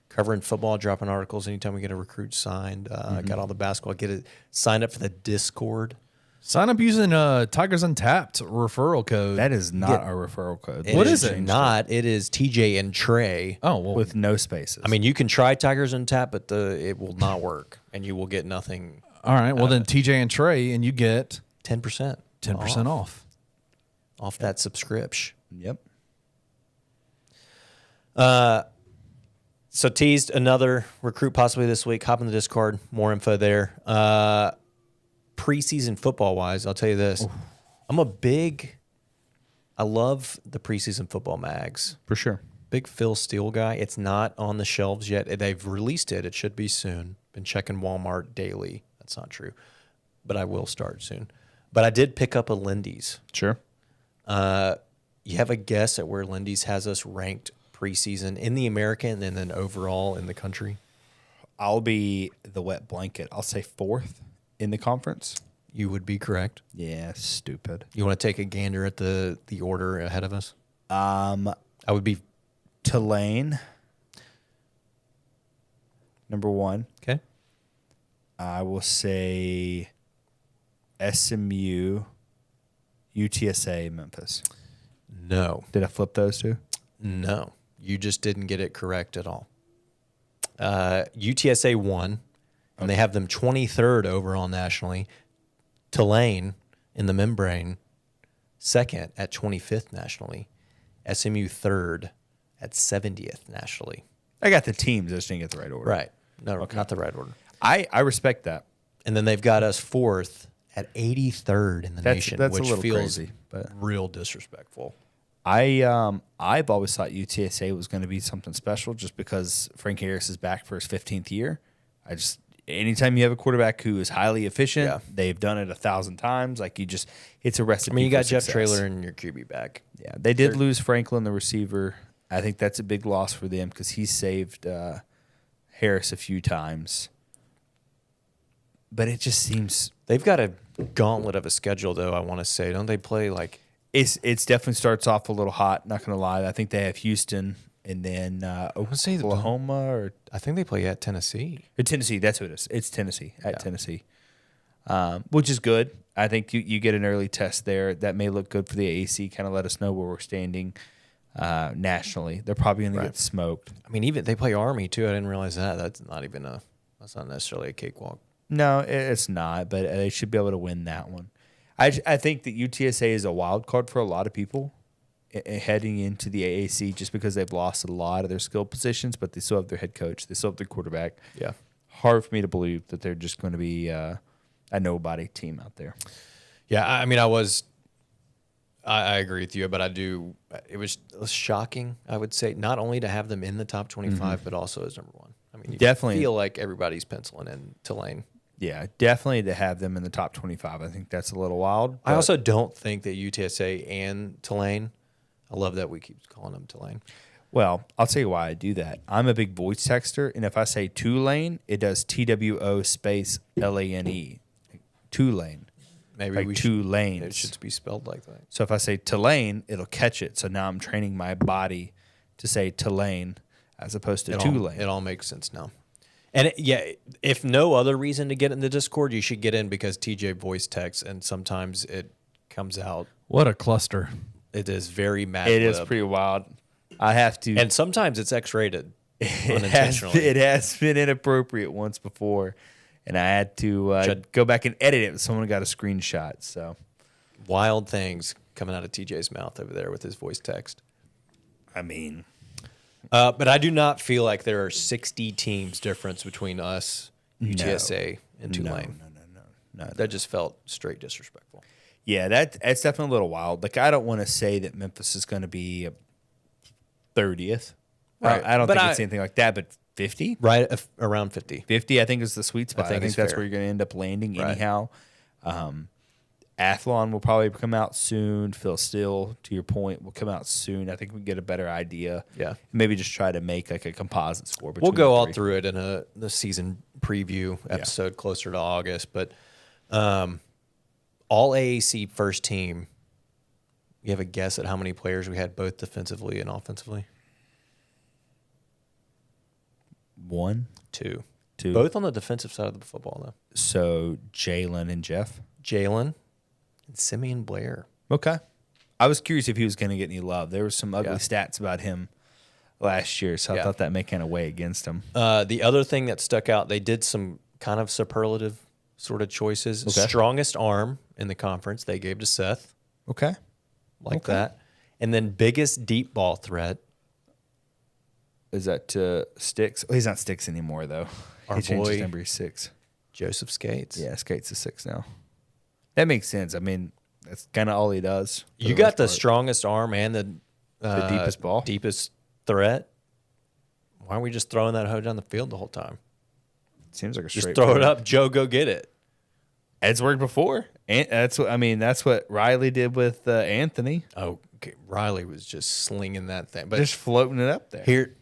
covering football, dropping articles anytime we get a recruit signed. Got all the basketball. Get it signed up for the Discord. Sign up using Tigers Untapped referral code. That is not our referral code. What is it? Not. It is TJ and Trey. Oh, well, With no spaces. I mean, you can try Tigers Untapped, but it will not work, and you will get nothing. all right. Well, then TJ and Trey, and you get 10%. 10% off. Off that subscription. Yep. So teased another recruit possibly this week. Hop in the Discord. More info there. Preseason football wise, I'll tell you this. I love the preseason football mags. For sure. Big Phil Steele guy. It's not on the shelves yet. They've released it. It should be soon. Been checking Walmart daily. That's not true. But I will start soon. But I did pick up a Lindy's. Sure. You have a guess at where Lindy's has us ranked preseason in the American and then overall in the country? I'll be the wet blanket. I'll say 4th in the conference. You would be correct. Yeah, stupid. You want to take a gander at the order ahead of us? I would be Tulane, number 1. okay. I will say SMU, UTSA, Memphis. No, Did I flip those two? no, you just didn't get it correct at all. UTSA won, and they have them 23rd overall nationally. Tulane in the membrane, 2nd at 25th nationally. SMU 3rd at 70th nationally. I got the teams. I just didn't get the right order. Right. No, not the right order. I respect that. And then they've got us 4th at 83rd in the nation, that's a which little feels crazy, but real disrespectful. I've always thought UTSA was going to be something special just because Frank Harris is back for his 15th year. Anytime you have a quarterback who is highly efficient, Yeah. they've done it 1,000 times. It's a recipe. I mean, you got for Jeff success. Traylor and your QB back. Yeah, they did lose Franklin, the receiver. I think that's a big loss for them because he saved Harris a few times. But it just seems They've got a gauntlet of a schedule, though, I want to say. Don't they play like it's definitely starts off a little hot. Not going to lie, I think they have Houston and then say the- Oklahoma or I think they play at Tennessee. Tennessee. That's who it is. It's Tennessee at Yeah. Tennessee, which is good. I think you get an early test there that may look good for the AAC. Kind of let us know where we're standing nationally. They're probably going to get smoked. I mean, even they play Army too. I didn't realize that. That's not necessarily a cakewalk. No, it's not, but they should be able to win that one. I think that UTSA is a wild card for a lot of people heading into the AAC just because they've lost a lot of their skill positions, but they still have their head coach. They still have their quarterback. Yeah. Hard for me to believe that they're just going to be a nobody team out there. Yeah, I mean, I agree with you, but it was shocking, I would say, not only to have them in the top 25, but also as number 1. I mean, you Definitely. feel like everybody's penciling in Tulane. Yeah, definitely to have them in the top 25. I think that's a little wild. I also don't think that UTSA and Tulane, I love that we keep calling them Tulane. Well, I'll tell you why I do that. I'm a big voice texter, and if I say Tulane, it does TWO space LANE. Tulane. Maybe Like we two should, lanes. It should be spelled like that. So if I say Tulane, it'll catch it. So now I'm training my body to say Tulane as opposed to Tulane. It all makes sense now. And if no other reason to get in the Discord, you should get in because TJ voice texts, and sometimes it comes out. What a cluster. It is very mad. It is pretty wild. I have to. And sometimes it's X-rated it unintentionally. has been inappropriate once before, and I had to go back and edit it. Someone got a screenshot. So Wild things coming out of TJ's mouth over there with his voice text. I mean, But I do not feel like there are 60 teams difference between us, UTSA, and Tulane. no. That just felt straight disrespectful. Yeah, that's definitely a little wild. Like, I don't want to say that Memphis is going to be 30th. Right. I don't But think it's anything like that, but 50? Right around 50. 50, I think, is the sweet spot. I think it's that's fair. where you're going to end up landing Right. anyhow. Athlon will probably come out soon. Phil Steele, to your point, will come out soon. I think we get a better idea. Yeah. Maybe just try to make like a composite score. We'll between go the all three. through it in the season preview episode closer to August. But all AAC first team, you have a guess at how many players we had both defensively and offensively? 1, Two. 2. Both on the defensive side of the football, though. So Jalen and Jeff. Jalen and Simeon Blair. Okay. I was curious if he was going to get any love. There was some ugly Yeah. stats about him last year, so I Yeah. thought that may kind of weigh against him. The other thing that stuck out, they did some kind of superlative sort of choices. Okay. Strongest arm in the conference, they gave to Seth, Okay. like that. And then biggest deep ball threat, Is that Sticks? Oh, he's not Sticks anymore, though. Our He changed his boy- number. He's 6. Joseph Skates. Yeah, Skates is 6 now. That makes sense. I mean, that's kind of all he does. for You got most the part. strongest arm and the deepest ball? deepest threat. Why aren't we just throwing that hoe down the field the whole time? Seems like a Just straight throw it play. up, Joe, go get it. It's worked before. And that's what Riley did with Anthony. Oh, okay. Riley was just slinging that thing. But Just floating it up there. here,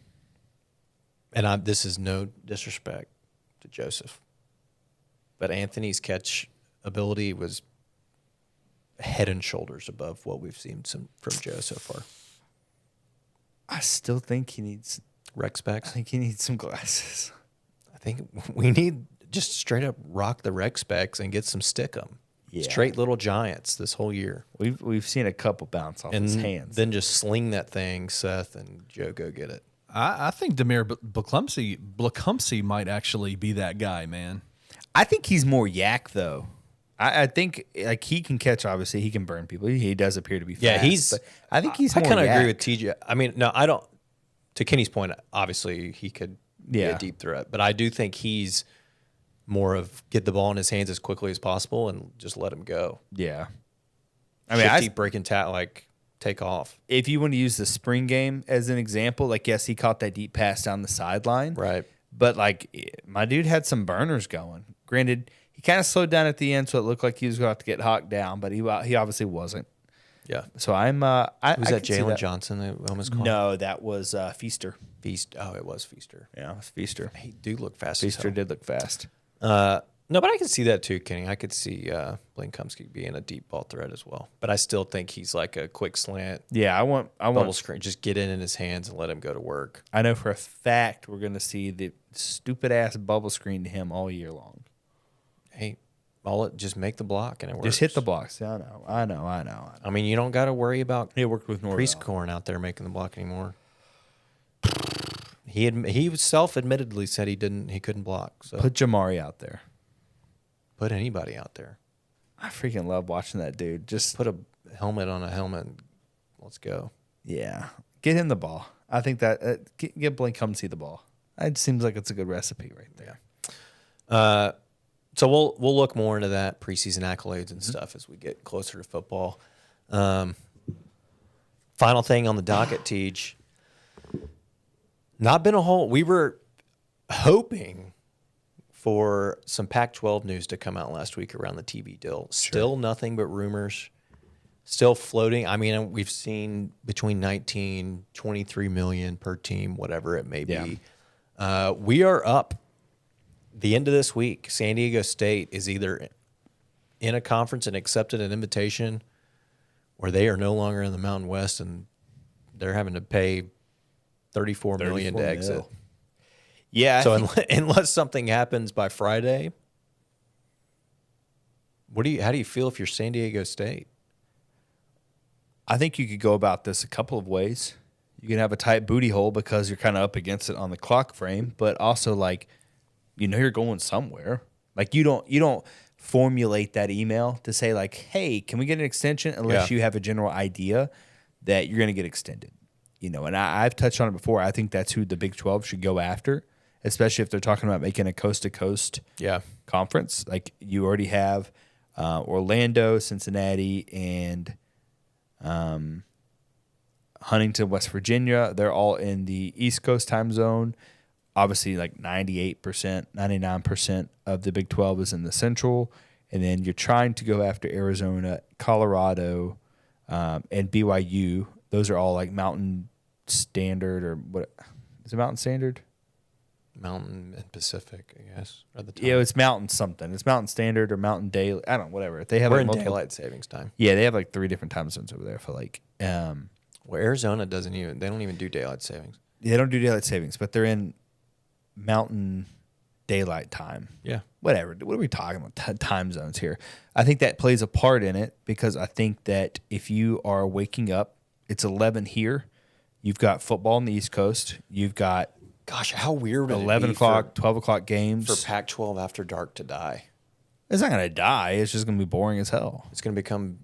and this is no disrespect to Joseph, but Anthony's catch ability was head and shoulders above what we've seen from Joe so far. I still think he needs. Rec I specs. think he needs some glasses. I think we need just straight up rock the rec specs and get some stick 'em. Yeah. Straight little giants this whole year. We've seen a couple bounce off And his hands. then just sling that thing, Seth, and Joe go get it. I think Demir Blakumsey might actually be that guy, man. I think he's more yak though. I think like he can catch. Obviously, he can burn people. He does appear to be fast. Yeah, he's. but I think he's. I more kind of agree yak. with TJ. I mean, no, I don't. To Kenny's point, obviously he could be Yeah. a deep threat, but I do think he's more of get the ball in his hands as quickly as possible and just let him go. Yeah. I mean, Shifty, break and take off. if you want to use the spring game as an example, like yes, he caught that deep pass down the sideline, Right. But like my dude had some burners going. Granted, he kind of slowed down at the end, so it looked like he was going to have to get hawked down, but he obviously wasn't. Yeah. So I'm. Was I that can see Jalen Johnson that almost caught? No, that was Feaster. Feast. Oh, it was Feaster. Yeah, it was Feaster. He do look fast. Feaster did look fast. No, but I can see that too, Kenny. I could see Blinkumsky being a deep ball threat as well. But I still think he's like a quick slant, Yeah, I want. bubble screen. Just get in his hands and let him go to work. I know for a fact we're going to see the stupid ass bubble screen to him all year long. Hey, just make the block and it works. Just hit the blocks. Yeah, I know. I mean, you don't got to worry about He worked with Norvell. Priestcorn out there making the block anymore. He self-admittedly said he couldn't block. So Put Jamari out there. put anybody out there. I freaking love watching that dude. Just Put a helmet on a helmet. And let's go. yeah, get him the ball. I think that get Blink come see the ball. It seems like it's a good recipe right there. So we'll look more into that preseason accolades and stuff as we get closer to football. Final thing on the docket, Teach. Not been a whole. We were hoping for some Pac-12 news to come out last week around the TV deal. Still nothing but rumors. Still floating. I mean, we've seen between 19, 23 million per team, whatever it may be. We are up. The end of this week, San Diego State is either in a conference and accepted an invitation, or they are no longer in the Mountain West and they're having to pay $34 million to exit. Yeah. So unless something happens by Friday, how do you feel if you're San Diego State? I think you could go about this a couple of ways. You can have a tight booty hole because you're kind of up against it on the clock frame, but also like, you're going somewhere. Like you don't formulate that email to say like, hey, can we get an extension? Unless you have a general idea that you're going to get extended. And I've touched on it before. I think that's who the Big 12 should go after, especially if they're talking about making a coast-to-coast conference. Like you already have Orlando, Cincinnati, and Huntington, West Virginia. They're all in the East Coast time zone. Obviously, like 98%, 99% of the Big 12 is in the Central. And then you're trying to go after Arizona, Colorado, and BYU. Those are all like Mountain Standard, or what is it, Mountain Standard? Mountain and Pacific, I guess, are the time. Yeah, it's Mountain something. It's Mountain Standard or Mountain Daily. I don't know, whatever. They have We're like in multiple, daylight savings time. Yeah, they have like 3 different time zones over there for like. Well, Arizona they don't even do daylight savings. They don't do daylight savings, but they're in Mountain Daylight Time. Yeah. Whatever. What are we talking about? Time zones here. I think that plays a part in it, because I think that if you are waking up, it's 11 here. You've got football on the East Coast. You've got, gosh, how weird would 11 it be o'clock, 12 o'clock games. for Pac-12 after dark to die? It's not going to die. It's just going to be boring as hell. It's going to become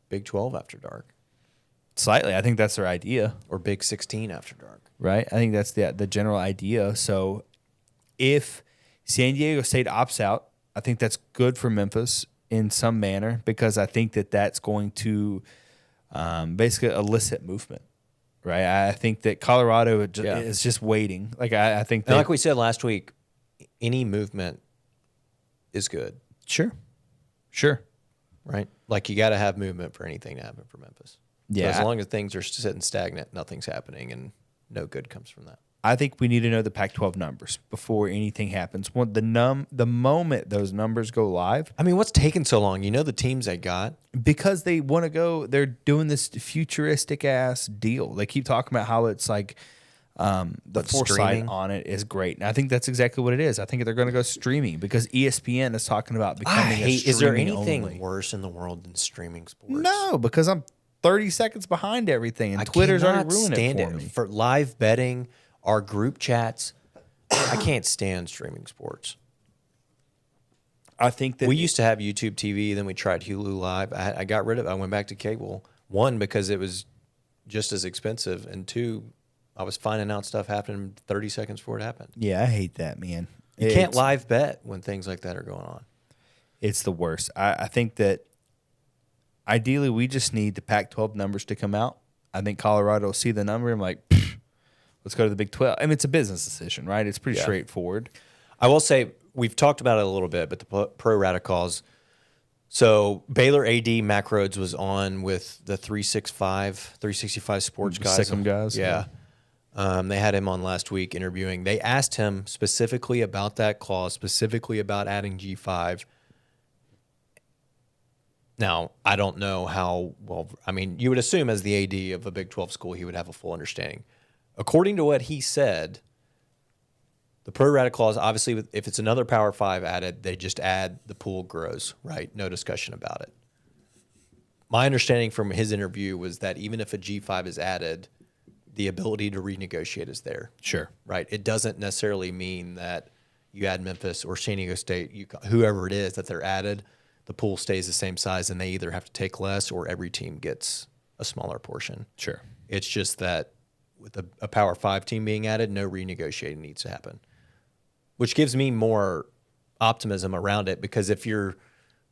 Big 12 after dark, Slightly. I think that's their idea, or Big 16 after dark. right? I think that's the general idea. So if San Diego State opts out, I think that's good for Memphis in some manner, because I think that that's going to basically elicit movement, right? I think that Colorado is just waiting. Like I think that, And like we said last week, any movement is good, sure, right? Like you got to have movement for anything to happen for Memphis. Yeah. So as long as things are sitting stagnant, nothing's happening, and no good comes from that. I think we need to know the Pac-12 numbers before anything happens. The moment those numbers go live, I mean, what's taking so long? You know the teams they got? because they want to go, they're doing this futuristic ass deal. They keep talking about how it's like the foresight streaming? on it is great, and I think that's exactly what it is. I think they're going to go streaming, because ESPN is talking about becoming a Is there streaming anything only. worse in the world than streaming sports? No, because I'm 30 seconds behind everything, and I Twitter's already cannot ruined stand it for me. For live betting, our group chats, I can't stand streaming sports. I think that We used to have YouTube TV, then we tried Hulu Live. I got rid of it. I went back to cable. 1, because it was just as expensive, and 2, I was finding out stuff happening 30 seconds before it happened. I hate that, man. You can't live bet when things like that are going on. It's the worst. I think that ideally we just need the Pac-12 numbers to come out. I think Colorado will see the number and like, let's go to the Big 12. I mean, it's a business decision, right? It's pretty straightforward. I will say, we've talked about it a little bit, but the pro rata calls. So Baylor AD Mac Rhodes was on with the 365 sports guys. Sikkim guys. Yeah. They had him on last week interviewing. They asked him specifically about that clause, specifically about adding G5. Now, I don't know how well, I mean, you would assume as the AD of a Big 12 school, he would have a full understanding. According to what he said, the pro rata clause, obviously, if it's another Power 5 added, they just add the pool grows, right? No discussion about it. My understanding from his interview was that even if a G5 is added, the ability to renegotiate is there. Sure. Right? It doesn't necessarily mean that you add Memphis or San Diego State, whoever it is that they're added, the pool stays the same size and they either have to take less or every team gets a smaller portion. Sure. It's just that with a Power 5 team being added, no renegotiating needs to happen, which gives me more optimism around it, because if you're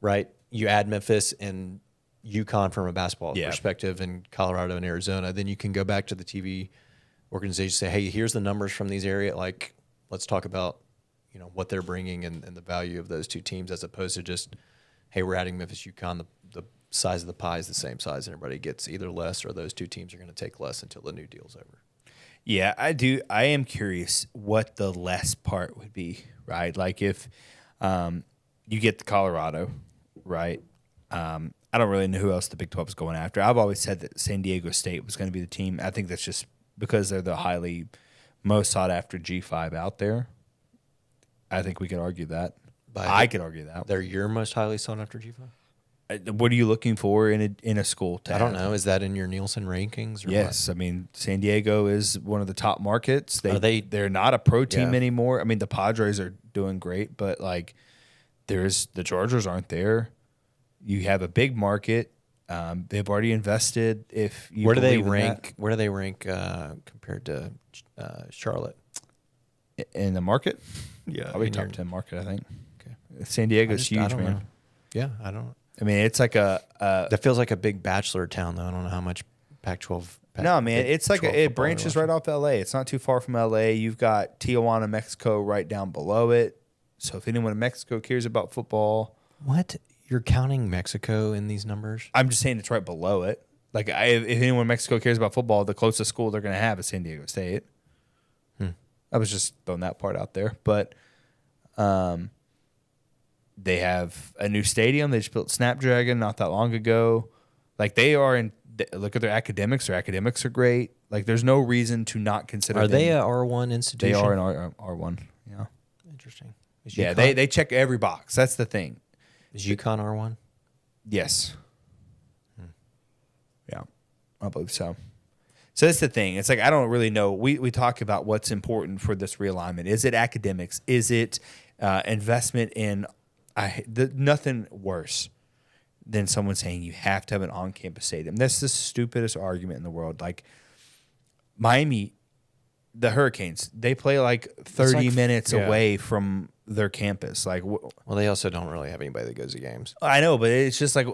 right, you add Memphis and UConn from a basketball perspective and Colorado and Arizona, then you can go back to the TV organization and say, hey, here's the numbers from these areas. Like, let's talk about, what they're bringing and the value of those two teams, as opposed to just, hey, we're adding Memphis, UConn, the size of the pie is the same size, and everybody gets either less or those two teams are going to take less until the new deal's over. Yeah, I do. I am curious what the less part would be, right? Like if you get the Colorado, right? I don't really know who else the Big 12 is going after. I've always said that San Diego State was going to be the team. I think that's just because they're the most sought after G5 out there. I think we could argue that. I could argue that. They're your most highly sought after G5? What are you looking for in a school? I don't know. Is that in your Nielsen rankings? Or yes, what? I mean San Diego is one of the top markets. They're not a pro team anymore. I mean the Padres are doing great, but like the Chargers aren't there. You have a big market. They've already invested. Where do they rank? Where do they rank compared to Charlotte in the market? Yeah, probably top 10 market. I think. Okay, San Diego's huge, man. Know. Yeah, I don't. I mean, it's like that feels like a big bachelor town, though. I don't know how much Pac-12. No, man, it's like 12 it football branches you're right off LA. It's not too far from LA. You've got Tijuana, Mexico right down below it. So if anyone in Mexico cares about football, What? You're counting Mexico in these numbers? I'm just saying it's right below it. Like if anyone in Mexico cares about football, the closest school they're going to have is San Diego State. I was just throwing that part out there, but they have a new stadium. They just built Snapdragon not that long ago. Like they are in. Look at their academics. Their academics are great. Like there's no reason to not consider. Are them. they a R1 institution? They are an R1. Yeah. Interesting. Is Yeah. UConn- They check every box. That's the thing. Is UConn R1? Yes. Yeah, I believe so. So that's the thing. It's like I don't really know. We talk about what's important for this realignment. Is it academics? Is it investment in nothing worse than someone saying you have to have an on-campus stadium. That's the stupidest argument in the world. Like Miami, the Hurricanes, they play like 30 minutes away from their campus. Like, well, they also don't really have anybody that goes to games. I know, but it's just like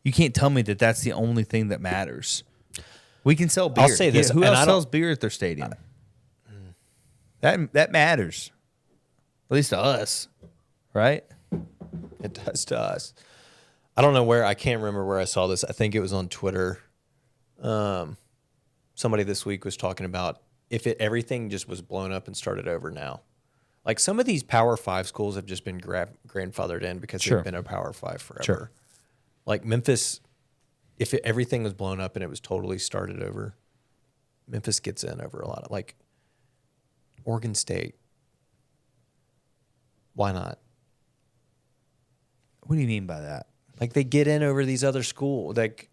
you can't tell me that that's the only thing that matters. We can sell beer. I'll say this, Who and else I don't- sells beer at their stadium? That matters, at least to us, right? It does to us. I don't know where. I can't remember where I saw this. I think it was on Twitter. Somebody this week was talking about if everything just was blown up and started over now. Like some of these Power 5 schools have just been grandfathered in because Sure. they've been a Power 5 forever. Sure. Like Memphis, if everything was blown up and it was totally started over, Memphis gets in over a lot of, like, Oregon State. Why not? What do you mean by that? Like, they get in over these other schools. Like,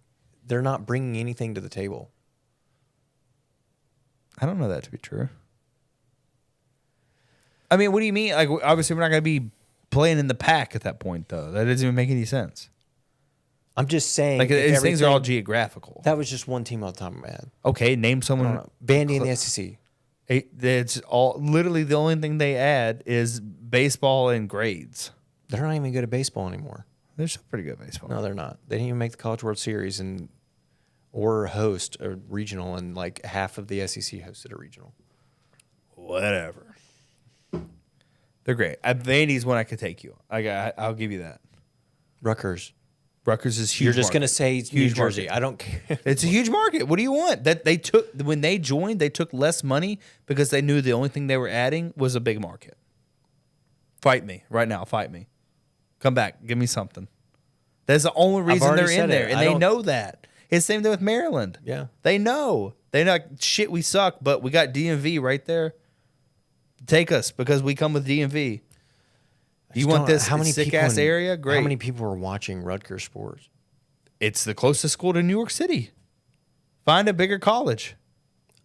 they're not bringing anything to the table. I don't know that to be true. I mean, what do you mean? Like, obviously, we're not going to be playing in the PAC at that point, though. That doesn't even make any sense. I'm just saying. Like, if these things are all everything- geographical. That was just one team off the top of my head. Okay, name I don't someone. know. Bandy in the SEC. It's all literally the only thing they add is baseball and grades. They're not even good at baseball anymore. They're still pretty good at baseball. No, they're not. They didn't even make the College World Series or host a regional, and like half of the SEC hosted a regional. Whatever. They're great. Vandy's one I could take you. I'll give you that. Rutgers. Rutgers is huge. You're just market. going to say New Huge Jersey. market. I don't care. It's a huge market. What do you want? That they took when they joined, they took less money because they knew the only thing they were adding was a big market. Fight me right now. Fight me. Come back. Give me something. That's the only reason already they're in said there, it. and I they don't- know that. It's the same thing with Maryland. Yeah. They know. They know shit. We suck, but we got DMV right there. Take us because we come with DMV. You want this sick ass area? Great. How many people are watching Rutgers sports? It's the closest school to New York City. Find a bigger college.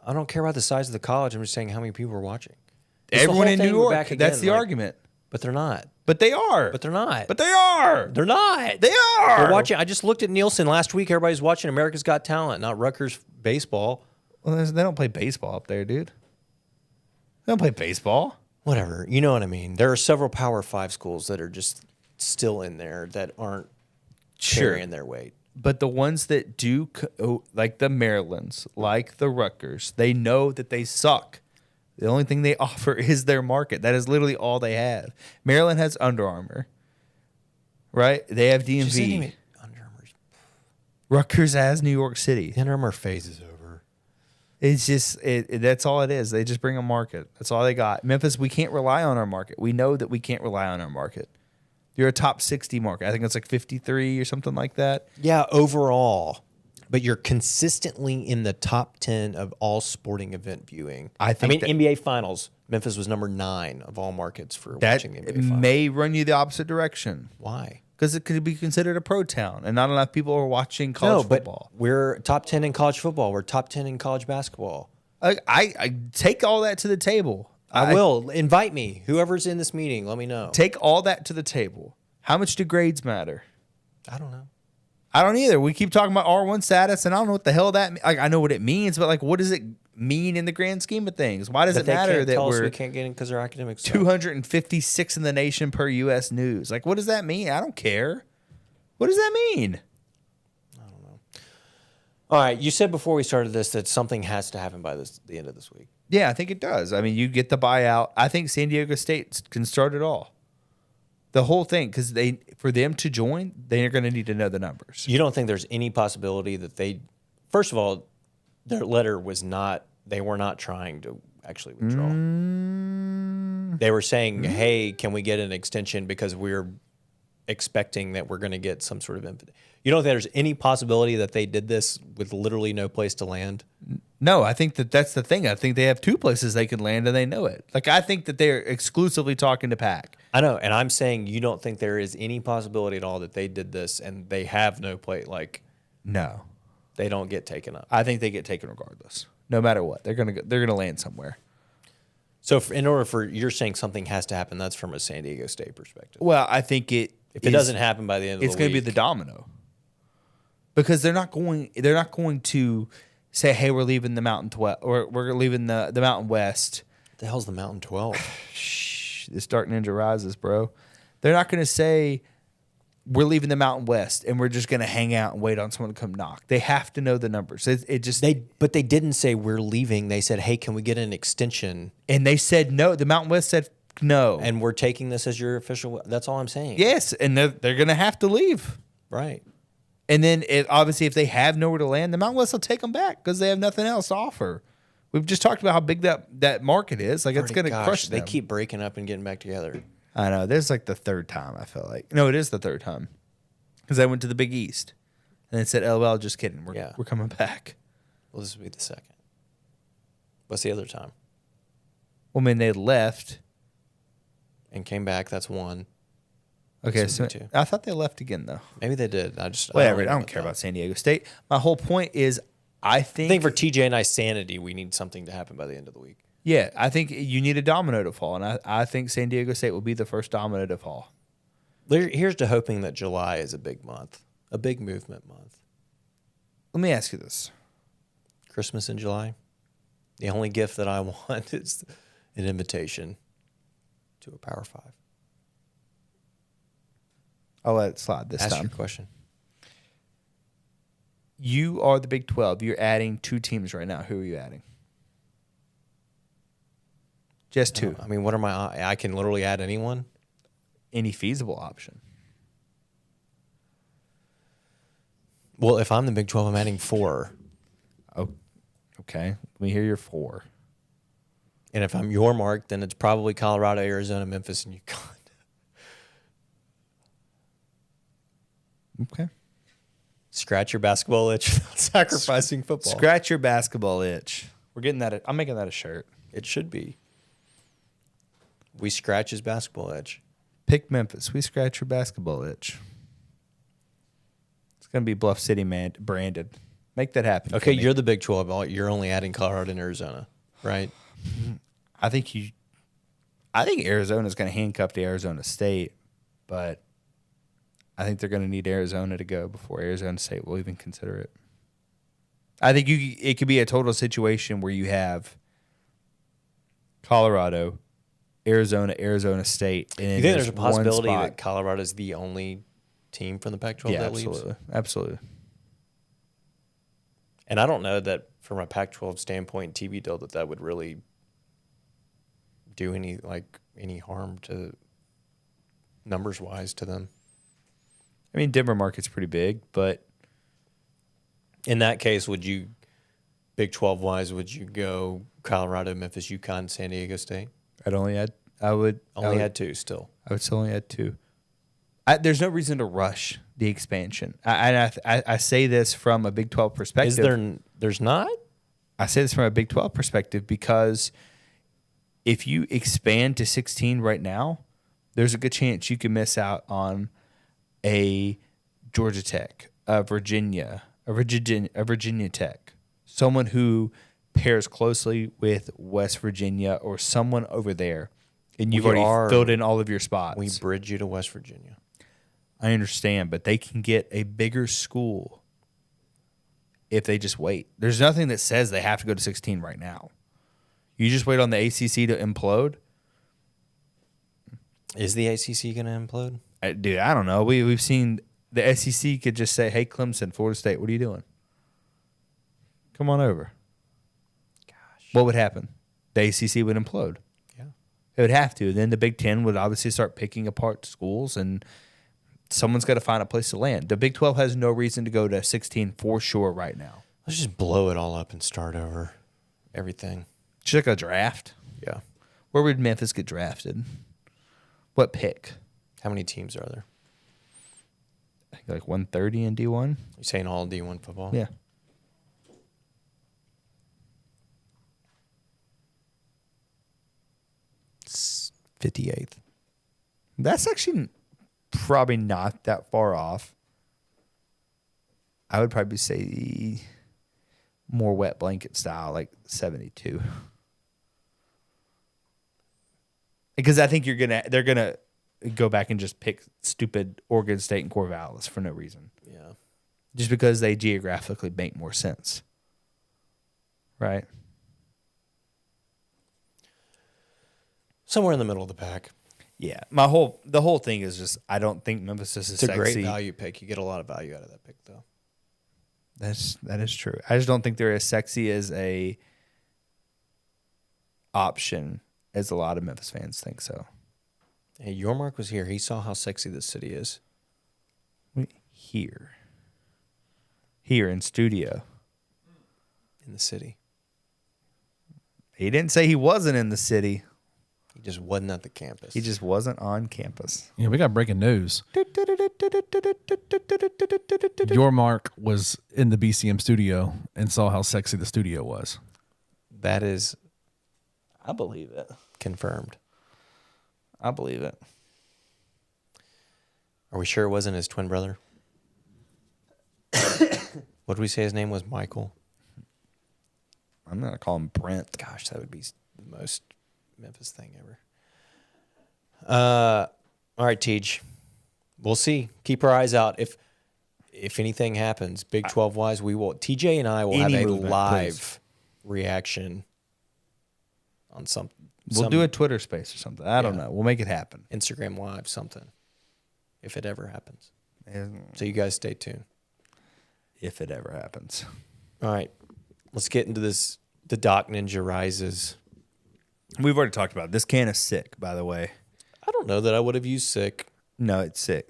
I don't care about the size of the college. I'm just saying how many people are watching. It's the Everyone whole in thing. New We're York. back That's again, the like- argument. But they're not. But they are. But they're not. But they are. They're not. They are. We're watching. I just looked at Nielsen last week. Everybody's watching America's Got Talent, not Rutgers baseball. Well, they don't play baseball up there, dude. They don't play baseball. Whatever. You know what I mean. There are several Power 5 schools that are just still in there that aren't carrying their weight. But the ones that do, like the Marylands, like the Rutgers, they know that they suck. The only thing they offer is their market. That is literally all they have. Maryland has Under Armour, right? They have Just isn't DMV. even- Under Armour's- Rutgers has New York City. The Under Armour phase is over. It's just that's all it is. They just bring a market. That's all they got. Memphis, we can't rely on our market. We know that we can't rely on our market. You're a top 60 market. I think it's like 53 or something like that. Yeah, overall. But you're consistently in the top 10 of all sporting event viewing. I think that- NBA Finals, Memphis was number 9 of all markets for That watching the NBA Finals. may run you the opposite direction Why? because it could be considered a pro town, and not enough people are watching college football. But we're top 10 in college football. We're top 10 in college basketball. I take all that to the table. I will. Invite me. Whoever's in this meeting, let me know. Take all that to the table. How much do grades matter? I don't know. I don't either. We keep talking about R1 status, and I don't know what the hell that. Like, I know what it means, but like, what does it mean in the grand scheme of things? Why does But it they matter can't that tell us we're we can't get in because our academics suck. 256 in the nation per U.S. News? Like, what does that mean? I don't care. What does that mean? All right, you said before we started this that something has to happen by the end of this week. Yeah, I think it does. I mean, you get the buyout. I think San Diego State can start it all. The whole thing, because for them to join, they are going to need to know the numbers. You don't think there's any possibility that first of all, their letter was not, they were not trying to actually withdraw. They were saying, hey, can we get an extension because we're expecting that we're going to get some sort of input. You don't think there's any possibility that they did this with literally no place to land? No, I think that's the thing. I think they have two places they can land and they know it. Like, I think that they're exclusively talking to PAC. I know, and I'm saying you don't think there is any possibility at all that they did this and they have no play, like No. they don't get taken up. I think they get taken regardless. No matter what. They're going to land somewhere. So in order for, you're saying something has to happen, that's from a San Diego State perspective. Well, I think if it doesn't happen by the end of the week, it's going to be the domino. Because they're not going to say, hey, we're leaving the Mountain 12 or we're leaving the Mountain West. What the hell's the Mountain 12? Shh, this Dark Ninja rises, bro. They're not going to say we're leaving the Mountain West and we're just going to hang out and wait on someone to come knock. They have to know the numbers. But they didn't say we're leaving. They said, hey, can we get an extension? And they said no. The Mountain West said no. And we're taking this as your official. That's all I'm saying. Yes, and they're going to have to leave. Right. And then, obviously, if they have nowhere to land, the Mountain West will take them back because they have nothing else to offer. We've just talked about how big that market is. Like, it's going to crush them. They keep breaking up and getting back together. I know. There's like the third time, I feel like. No, it is the third time. Because I went to the Big East. And they said, LOL, just kidding. We're coming back. Well, this would be the second. What's the other time? Well, I mean, they left. And came back. That's one. Okay, This so would be two. I thought they left again, though. Maybe they did. Whatever. I don't care about San Diego State. My whole point is, I think for TJ and I's sanity, we need something to happen by the end of the week. yeah, I think you need a domino to fall. And I think San Diego State will be the first domino to fall. Here's to hoping that July is a big month, a big movement month. Let me ask you this. Christmas in July. The only gift that I want is an invitation to a Power 5. I'll let it slide this Ask time. your question. You are the Big 12. You're adding two teams right now. Who are you adding? Just two. I mean, what are I can literally add anyone. Any feasible option. Well, if I'm the Big 12, I'm adding 4. Oh, okay. Let me hear your 4. And if I'm your mark, then it's probably Colorado, Arizona, Memphis, and UConn. Okay. Scratch your basketball itch without sacrificing football. Scratch your basketball itch. We're getting that. I'm making that a shirt. It should be. We scratch his basketball itch. Pick Memphis. We scratch your basketball itch. It's going to be Bluff City branded. Make that happen. Okay, Kenny. you're the Big 12. You're only adding Colorado and Arizona, right? I think Arizona's going to handcuff to Arizona State, but I think they're going to need Arizona to go before Arizona State will even consider it. I think it could be a total situation where you have Colorado, Arizona State. And You think there's a one possibility spot. that Colorado is the only team from the Pac-12 Yeah, that leaves? absolutely. Absolutely. And I don't know that from a Pac-12 standpoint, TV deal, that would really do any harm to numbers-wise to them. I mean, Denver market's pretty big, but In that case, would you, Big 12-wise, would you go Colorado, Memphis, UConn, San Diego State? I would Had 2 still. I would still only add 2. There's no reason to rush the expansion. I say this from a Big 12 perspective. Is there? There's not? I say this from a Big 12 perspective because if you expand to 16 right now, there's a good chance you can miss out on a Georgia Tech, a Virginia Tech, someone who pairs closely with West Virginia or someone over there, and you've already filled in all of your spots. We bridge you to West Virginia. I understand, but they can get a bigger school if they just wait. There's nothing that says they have to go to 16 right now. You just wait on the ACC to implode. Is the ACC going to implode? Dude, I don't know. We've seen the SEC could just say, hey, Clemson, Florida State, what are you doing? Come on over. Gosh. What would happen? The ACC would implode. Yeah. It would have to. Then the Big Ten would obviously start picking apart schools, and someone's got to find a place to land. The Big 12 has no reason to go to 16 for sure right now. Let's just blow it all up and start over. Everything. Just like a draft. Yeah. Where would Memphis get drafted? What pick? How many teams are there? I think like 130 in D1. You saying all D1 football? Yeah. It's 58th. That's actually probably not that far off. I would probably say more wet blanket style, like 72. Because I think they're gonna go back and just pick stupid Oregon State and Corvallis for no reason. Yeah. Just because they geographically make more sense. Right? Somewhere in the middle of the pack. Yeah. The whole thing is just I don't think Memphis is It's a sexy. great value pick. You get a lot of value out of that pick, though. That is true. I just don't think they're as sexy as a option as a lot of Memphis fans think so. Hey, Yormark was here. He saw how sexy this city is. Here in studio. In the city. He didn't say he wasn't in the city. He just wasn't at the campus. He just wasn't on campus. Yeah, we got breaking news. Your Mark was in the BCM studio and saw how sexy the studio was. That is I believe it. confirmed. I believe it. Are we sure it wasn't his twin brother? What did we say his name was? Michael? I'm going to call him Brent. Gosh, that would be the most Memphis thing ever. All right, Tej. We'll see. Keep our eyes out. If anything happens, Big 12 wise, we will. TJ and I will have a movement, live reaction on some. We'll do a Twitter space or something. I don't know. We'll make it happen. Instagram live, something. If it ever happens. And So you guys stay tuned. if it ever happens. All right. Let's get into this. The Doc Ninja rises. We've already talked about it. This can is sick, by the way. I don't know that I would have used sick. No, it's sick.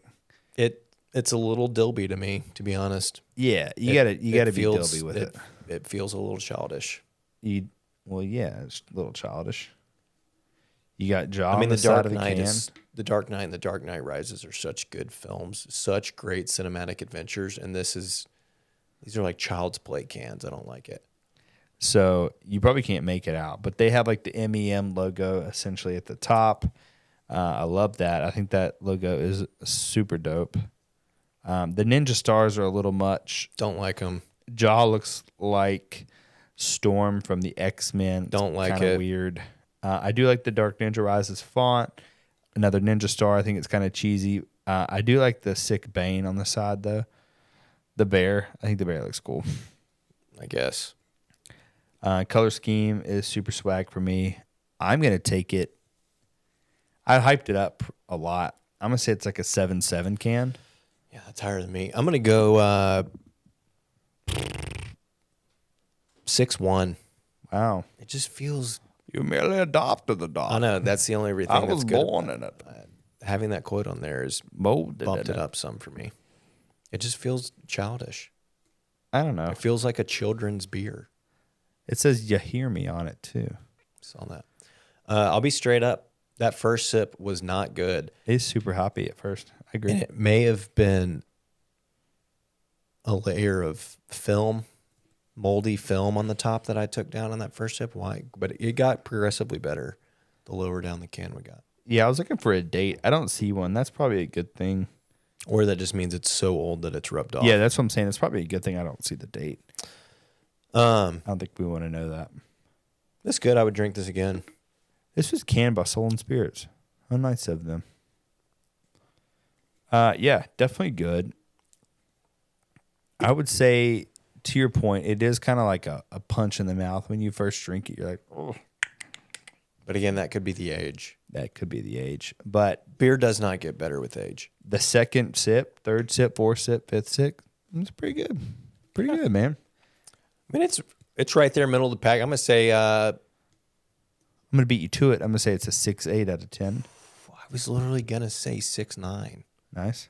It's a little Dilby to me, to be honest. Yeah, you gotta be Dilby with it. It feels a little childish. Well, yeah, it's a little childish. You got Jaw I mean, on the the side Dark of the Knight can. The Dark Knight and the Dark Knight Rises are such good films, such great cinematic adventures, and these are like child's play cans. I don't like it. So you probably can't make it out, but they have like the MEM logo essentially at the top. I love that. I think that logo is super dope. The Ninja Stars are a little much. Don't like them. Jaw looks like Storm from the X-Men. Don't like kinda it. Weird. I do like the Dark Ninja Rises font. Another Ninja Star. I think it's kind of cheesy. I do like the sick Bane on the side though. The bear. I think the bear looks cool. I guess. Color scheme is super swag for me. I'm going to take it. I hyped it up a lot. I'm going to say it's like a 7.7 can. Yeah, that's higher than me. I'm gonna go 6.1. Wow. It just feels. You merely adopted the dog. I know that's the only thing I that's was good. born in it. Having that quote on there is Molded bumped in it up some for me. It just feels childish. I don't know. It feels like a children's beer. It says you hear me on it too. Saw that. I'll be straight up. That first sip was not good. It's super hoppy at first. I agree. And it may have been a layer of film, moldy film on the top that I took down on that first sip. Why? But it got progressively better the lower down the can we got. Yeah, I was looking for a date. I don't see one. That's probably a good thing. Or that just means it's so old that it's rubbed off. Yeah, that's what I'm saying. It's probably a good thing I don't see the date. I don't think we want to know that. That's good. I would drink this again. This was canned by Soul and Spirits. How nice of them. Yeah, definitely good. I would say, to your point, it is kind of like a punch in the mouth when you first drink it. You're like, oh, But again, that could be the age. that could be the age. But Beer does not get better with age. the second sip, third sip, fourth sip, fifth sip, it's pretty good. Pretty good, man. I mean, It's right there, middle of the pack. I'm going to say I'm going to beat you to it. I'm going to say it's a 6.8 out of 10. I was literally going to say 6.9. Nice.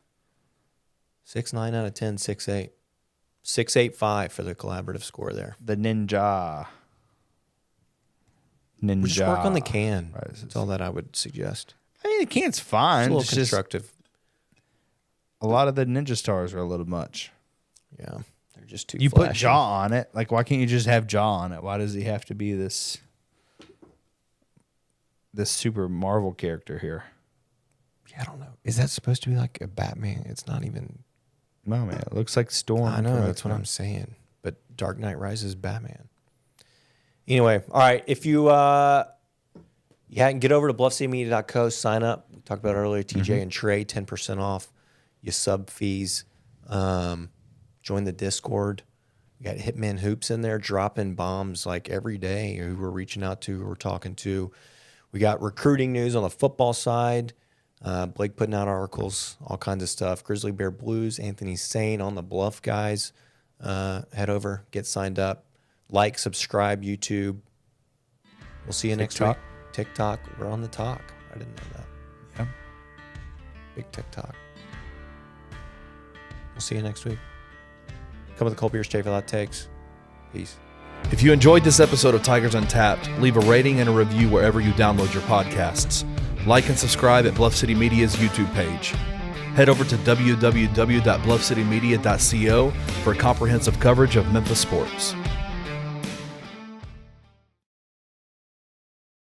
6.9 out of 10, 6.8. 6.85 for the collaborative score there. The Ninja. We'll just work on the can. Rises. That's all that I would suggest. I mean, the can's It's fine. a little It's just constructive. a lot of the Ninja Stars are a little much. Yeah, they're just too You flashy. put Jaw on it. Like, why can't you just have Jaw on it? Why does he have to be this super Marvel character here? Yeah, I don't know. Is that supposed to be like a Batman? It's not even. No, man. It looks like Storm. I know, that's what I'm saying. But Dark Knight Rises Batman. Anyway, all right. If you get over to bluffcitymedia.co, sign up. We talked about it earlier, TJ and Trey, 10% off your sub fees. Join the Discord. We got Hitman Hoops in there dropping bombs like every day who we're reaching out to, who we're talking to. We got recruiting news on the football side. Blake putting out articles, all kinds of stuff. Grizzly Bear Blues, Anthony Sane on the Bluff guys. Head over, get signed up. Like, subscribe, YouTube. We'll see you next week. TikTok, we're on the talk. I didn't know that. Yeah. Big TikTok. We'll see you next week. Come with the cold beer, stay for that takes. Peace. If you enjoyed this episode of Tigers Untapped, leave a rating and a review wherever you download your podcasts. Like and subscribe at Bluff City Media's YouTube page. Head over to www.bluffcitymedia.co for comprehensive coverage of Memphis sports.